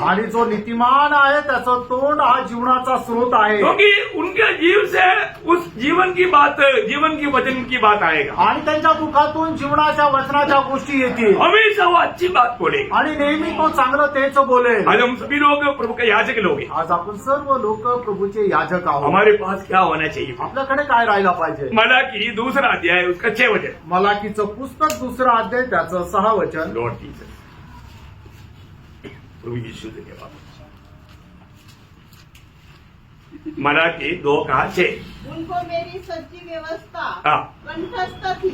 आणि जो नीतिमान आहे त्याचं तोंड हा जीवनाचा स्रोत आहे, क्योंकि उनके जीव से उस जीवन की बात, जीवन की वचन की बात आएगा, आणि त्यांच्या मुखातून जीवनाच्या वचनाच्या गोष्टी येतील, हमेशा वो अच्छी बात बोलेगा। आणि नेहमी तो चांगलं तेच बोलेल। आज हम सभी लोग प्रभु के याजक लोग हैं, आज आपण सर्व लोक प्रभूचे याजक आहोत। हमारे पास क्या होना चाहिए, आपल्याकडे काय राहायला पाहिजे, मलाकी 2 अध्याय उसका 6 वचन, मलाकीचं पुस्तक 2 अध्याय त्याचं 6 वचन। लॉर्ड जीसस, प्रभु यीशु धन्यवाद। मलाकी 2 का 6, उनको मेरी सच्ची व्यवस्था हाँ। कंठस्थ थी,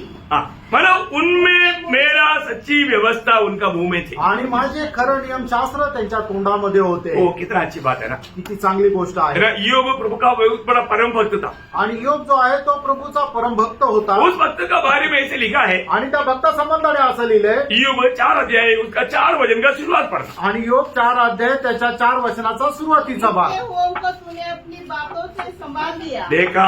मतलब उनमें मेरा सच्ची व्यवस्था उनका मुंह में थी। आणि माझे खरं नियमशास्त्र त्यांच्या तोंडामध्ये होते। वो कितना अच्छी बात है ना। किती चांगली गोष्ट आहे। मेरा ईयोब प्रभु का बहुत बड़ा परम भक्त था, आणि योग जो आहे तो प्रभूचा परमभक्त होता, उस भक्त का बारे में ऐसे लिखा है, आणि त्या भक्ता संबंधाने असं लिहिलंय, ईयोब 4 अध्याय उसका 4 वचन का शुरुआत पढ़ना। आणि योग 4 अध्याय त्याच्या 4 वचनाचा सुरुवातीचा भाग। गिरते हुओं को तूने अपनी बातों से संभाल लिया, देखा,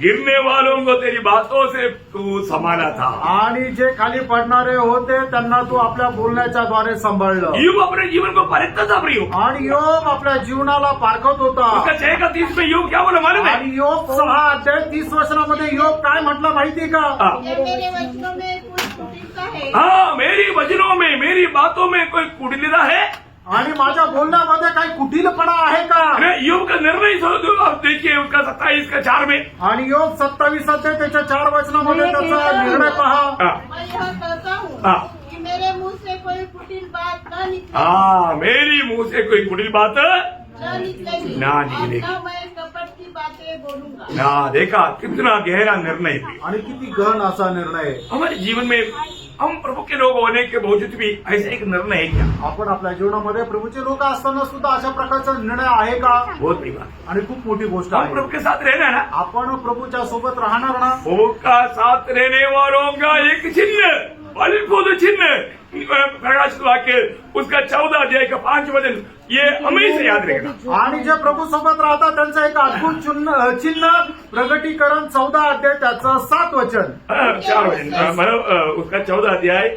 गिरने वालों को तेरी बातों से तू संभाला था। आणि जे खाली पडणारे होते त्यांना तू आपल्या बोलण्याच्या द्वारे सांभाळलं, ईयोब अपने जीवन को परखता था प्रियो। आणि योग आपल्या जीवनाला पारखत होता। उसका 6 का 30 में ईयोब क्या बोला मालूम है? आणि योग 6 अध्याय 30 वचनामध्ये योग काय म्हटलं माहिती का? ये मेरे वचनों में कुछ कुटिलता है, हाँ, मेरी वचनों में, मेरी बातों में कोई कुटिलता है। आणि माझ्या बोलण्यामध्ये काही कुटिलपणा आहे का? ईयोब का निर्णय आप देखिए उसका 27 का 4 में, आणि योग 27 अध्याय त्याच्या 4 वचनामध्ये त्याचा निर्णय पहा। मैं यह कहता हूँ हाँ। कि मेरे मुंह से कोई कुटिल बात न निकले, हाँ, मेरी मुंह से कोई कुटिल बात न निकलेगी, ना और निकलेगी। न मैं कपट की बातें बोलूंगा। ना। देखा, कितना गहरा निर्णय है। आणि किती गहन असा निर्णय आहे। हमारे जीवन में हम प्रभु के लोग होने के बावजूद भी ऐसा एक निर्णय है क्या? आपण आपल्या जीवनामध्ये प्रभूचे लोक असताना सुद्धा अशा प्रकारचा निर्णय आहे का? बहुत बड़ी बात। आणि खूप मोठी गोष्ट हम आहे। प्रभु के साथ रहना है ना, आपण प्रभूच्या सोबत राहणार ना? प्रभु का साथ रहने वालों का एक चिन्ह, अद्भुत चिन्ह, प्रकाशित वाक्य उसका 14 अध्याय का 5 वचन, ये हमेशा याद रहेगा। आणि जे प्रभू सोबत राहतात त्यांचं एक अद्भुत चिन्ह प्रगटीकरण 14 अध्याय त्याचं 7 वचन। 4 वचन, मतलब उसका 14 अध्याय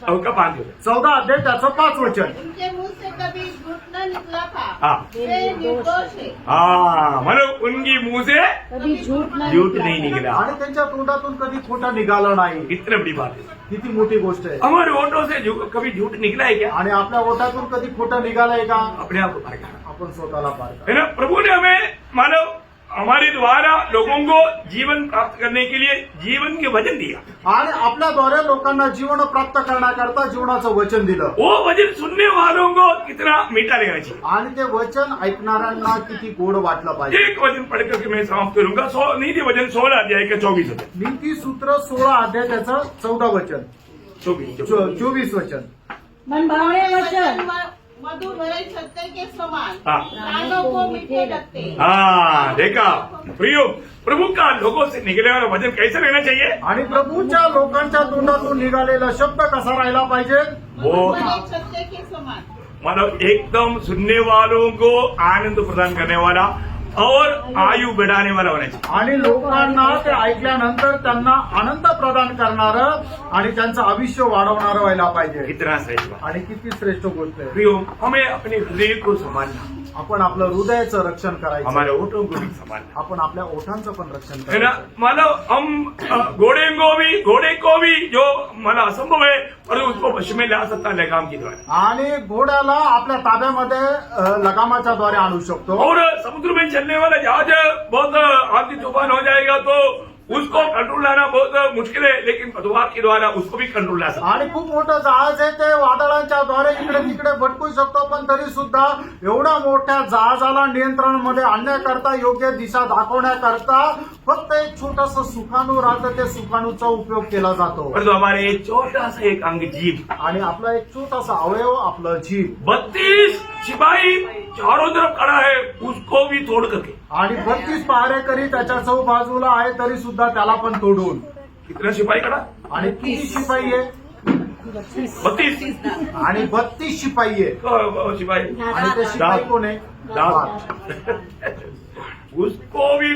उसका 5 वचन, 14 अध्याय त्याचं 5 वचन। उनके मुंह से कभी झूठ न निकला था, हाँ। वे निर्दोष है। हाँ, मतलब उनकी मुंह से कभी झूठ झूठ नहीं निकला। आणि त्यांच्या तोंडातून कधी खोटा निघाला नाही। इतनी बड़ी बात है। किती मोठी गोष्ट आहे। हमारे होठों से कभी झूठ निकला है क्या? आणि आपल्या ओठातून कधी खोटं निघालंय का? अपने आप को पारखा आपण स्वतःला पारखा। है ना। प्रभु ने हमें मानव हमारे द्वारा लोगों को जीवन प्राप्त करने के लिए जीवन के वचन दिया, आणि आपल्याद्वारे लोकांना जीवन प्राप्त करण्याकरता जीवनाचं वचन दिलं। वो वचन सुनने वालों को कितना मीठा लगना चाहिए। आणि ते वचन ऐकणाऱ्यांना किती गोड वाटलं पाहिजे। एक वचन पढ़ करके मैं समाप्त करूंगा। नीति वचन 16 अध्याय का 24 वचन, नीती सूत्र 16 अध्याय त्याचं 14 वचन, 24 वचन। मनभावने वचन मधुर भरे छत्ते के समान, हाँ। कानों को मीठे लगते हैं। हाँ, देखा प्रियो, प्रभु का लोगों से निकले वाला वचन कैसे रहना चाहिए? आणि प्रभूच्या लोकांच्या तोंडातून निघालेला शब्द कसा राहिला पाहिजे? वो भरे छत्ते के समान, मतलब एकदम सुनने वालों को आनंद प्रदान करने वाला और आयु बढ़ाने वाला होना चाहिए। आणि लोकांना ते ऐकल्यानंतर त्यांना आनंद प्रदान करणारं आणि त्यांचं आयुष्य वाढवणारं व्हायला पाहिजे. कितना श्रेष्ठ बात। आणि किती श्रेष्ठ गोष्ट आहे. प्रियो, हमें अपने हृदय को संभालना, आपण आपलं हृदयाचं रक्षण करायचं. हमारे होठों को भी संभालना आपण आपल्या ओठांचं पण रक्षण है ना। करायचं. मतलब हम घोड़े को भी जो मतलब असंभव है और उसको वश में ला सकता है लगाम के द्वारा, आणि घोड्याला आपल्या ताब्यामध्ये लगामाच्या द्वारे आणू शकतो. और समुद्र में चलने वाला जहाज बहुत आंधी तूफान हो जाएगा तो उसको कंट्रोल लाना बहुत मुश्किल है, लेकिन पतवार के द्वारा उसको भी कंट्रोल ला सकता आणि खूप मोठं जहाज आहे ते वादळांच्या द्वारे इकडे तिकडे भटकू शकतो. पण तरी सुद्धा एवढ्या मोठ्या जहाजाला नियंत्रणामध्ये आणण्याकरता, योग्य दिशा दाखवण्याकरता फक्त एक छोटस सुकाणू राहतं, ते सुकाणूचा उपयोग केला जातो. परंतु हमारे एक छोटा सा एक अंग जीभ, आणि आपला एक छोटासा अवयव आपलं जीभ, 32 सिपाही चारों तरफ खड़ा है, उसको भी तोड़ करके आणि 32 पहारेकरी त्याच्या चौबाजूला आहे, तरी सुद्धा त्याला पण तोडून. कितना सिपाही खड़ा? आणि किती शिपाई आहे? 32 आणि 32 शिपाई आहे. सिपाही आणि ते शिपाई कोण आहे? उसको भी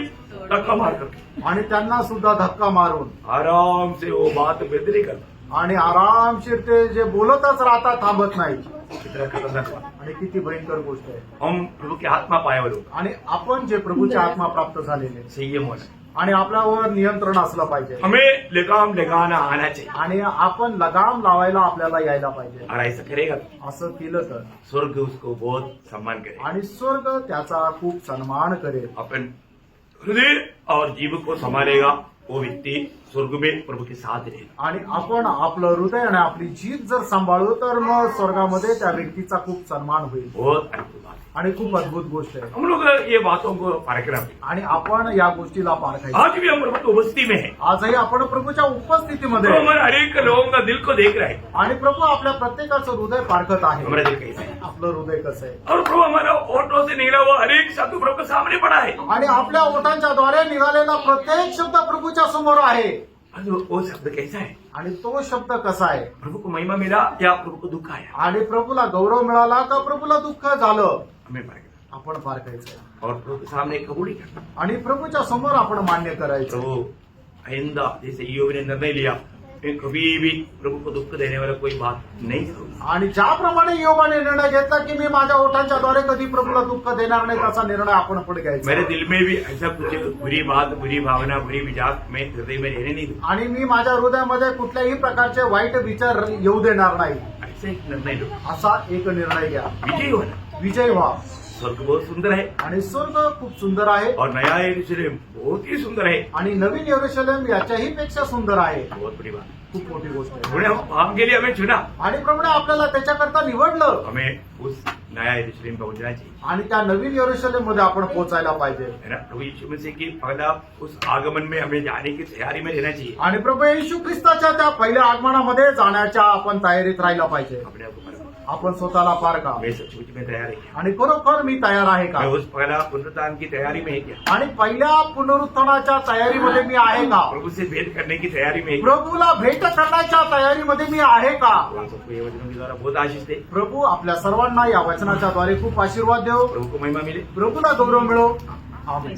धक्का मार करके आणि त्यांना सुद्धा धक्का मारून आराम से वो बात बेहतरी करता। आणि आरामशीर ते जे बोलतच राहतात, थांबत नाही. कितना खतरनाक बात। आणि किती भयंकर गोष्ट आहे. हम प्रभु के आत्मा पाए हुए लोग, आणि आपण जे प्रभूचे आत्मा प्राप्त झालेले, संयम होना, आणि आपल्यावर नियंत्रण असलं पाहिजे. हमें लगाम लगाना आना चाहिए। आणि आपण लगाम लावायला आपल्याला यायला पाहिजे. और ऐसा करेगा असं केलं तर स्वर्ग उसको बहुत सम्मान करेगा। आणि स्वर्ग त्याचा खूप सन्मान करेल. अपन हृदय और जीव को संभालेगा, वो व्यक्ति स्वर्ग में प्रभु के साथ रहेगा। आणि आपण आपलं हृदय आणि आपली जीभ जर सांभाळू तर मग स्वर्गामध्ये त्या व्यक्तीचा खूप सन्मान होईल. बहुत अद्भुत बात। आणि खूप अद्भुत गोष्ट आहे. हम लोग ये बातों को पारखना है। आणि आपण या गोष्टीला पारखायचं. आज भी हम प्रभु की उपस्थिति में है, आजही आपण प्रभूच्या उपस्थितीमध्ये तो आहे. हमारे हर एक लोगों का दिल को देख रहा है। आणि प्रभू आपल्या प्रत्येकाचं हृदय पारखत आहे. हमारा दिल कैसा है आपलं हृदय कसं आहे. और प्रभु हमारा ओठों से निकला हुआ हर एक शब्द प्रभु के सामने पड़ा है। आणि आपल्या ओठांच्या द्वारे निघालेला प्रत्येक शब्द प्रभूच्या समोर आहे. और वो शब्द कैसा है? आणि तो शब्द कसा आहे. प्रभु को महिमा मिला या प्रभु को दुख आया? आणि प्रभूला गौरव मिळाला का प्रभूला दुःख झालं, हमें पारखना आपण पारखायचं. और प्रभु के सामने कबूल करना। आणि प्रभूच्या समोर आपण मान्य करायचं. प्रभु आइंदा जैसे ईयोब ने निर्णय लिया, मैं कभी भी प्रभु को दुख देने वाला कोई बात नहीं करूंगा। आणि ज्याप्रमाणे योबाने निर्णय घेतला की मी माझ्या ओठांच्या द्वारे कधी प्रभूला दुःख देणार नाही, त्याचा निर्णय आपण पुढे घ्यायचा. मेरे दिल में भी ऐसा कुछ बुरी बात, बुरी भावना, बुरी विचार मैं हृदय में रहने नहीं दूंगा। आणि मी माझ्या हृदयामध्ये कुठल्याही प्रकारचे वाईट विचार येऊ देणार नाही. ऐसे एक निर्णय लो, असा एक निर्णय घ्या. विजयी होना। विजय व्हा. स्वर्ग बहुत सुंदर है आणि स्वर्ग खूप सुंदर आहे. और नया यरूशलेम बहुत ही सुंदर है। आणि नवीन यरूशलेम याच्याही पेक्षा सुंदर आहे. बहुत बड़ी बात। खूप मोठी गोष्ट आहे. उन्होंने हम के लिए हमें चुना, आणि प्रभूने आपल्याला त्याच्याकरता निवडलं. हमें उस नया यरूशलेम पहुंचना चाहिए, आणि त्या नवीन यरूशलेम मध्ये आपण पोहोचायला पाहिजे. है ना। प्रभु यीशु मसीह की पहला उस आगमन में हमें जाने की तैयारी में रहना चाहिए। आणि प्रभू येशू ख्रिस्ताच्या त्या पहिल्या आगमनामध्ये जाण्याच्या आपण तयारीत राहायला पाहिजे. अपने आप को परखो, आपण स्वतःला पारखा. मैं सचमुच में तैयार है क्या? आणि खरोखर मी तयार आहे का. मैं उस पहला पुनरुत्थान की तैयारी में है क्या? आणि पहिल्या पुनरुत्थानाच्या तयारीमध्ये मी आहे का. प्रभु से भेंट करने की तैयारी में है क्या? प्रभूला भेट करण्याच्या तयारीमध्ये मी आहे का. तो हम सबको ये वचनों के द्वारा बहुत आशीष दे। प्रभू आपल्या सर्वांना या वचनाच्या द्वारे खूप आशीर्वाद देव. प्रभु को महिमा मिले। प्रभूला गौरव मिळो. आमेन.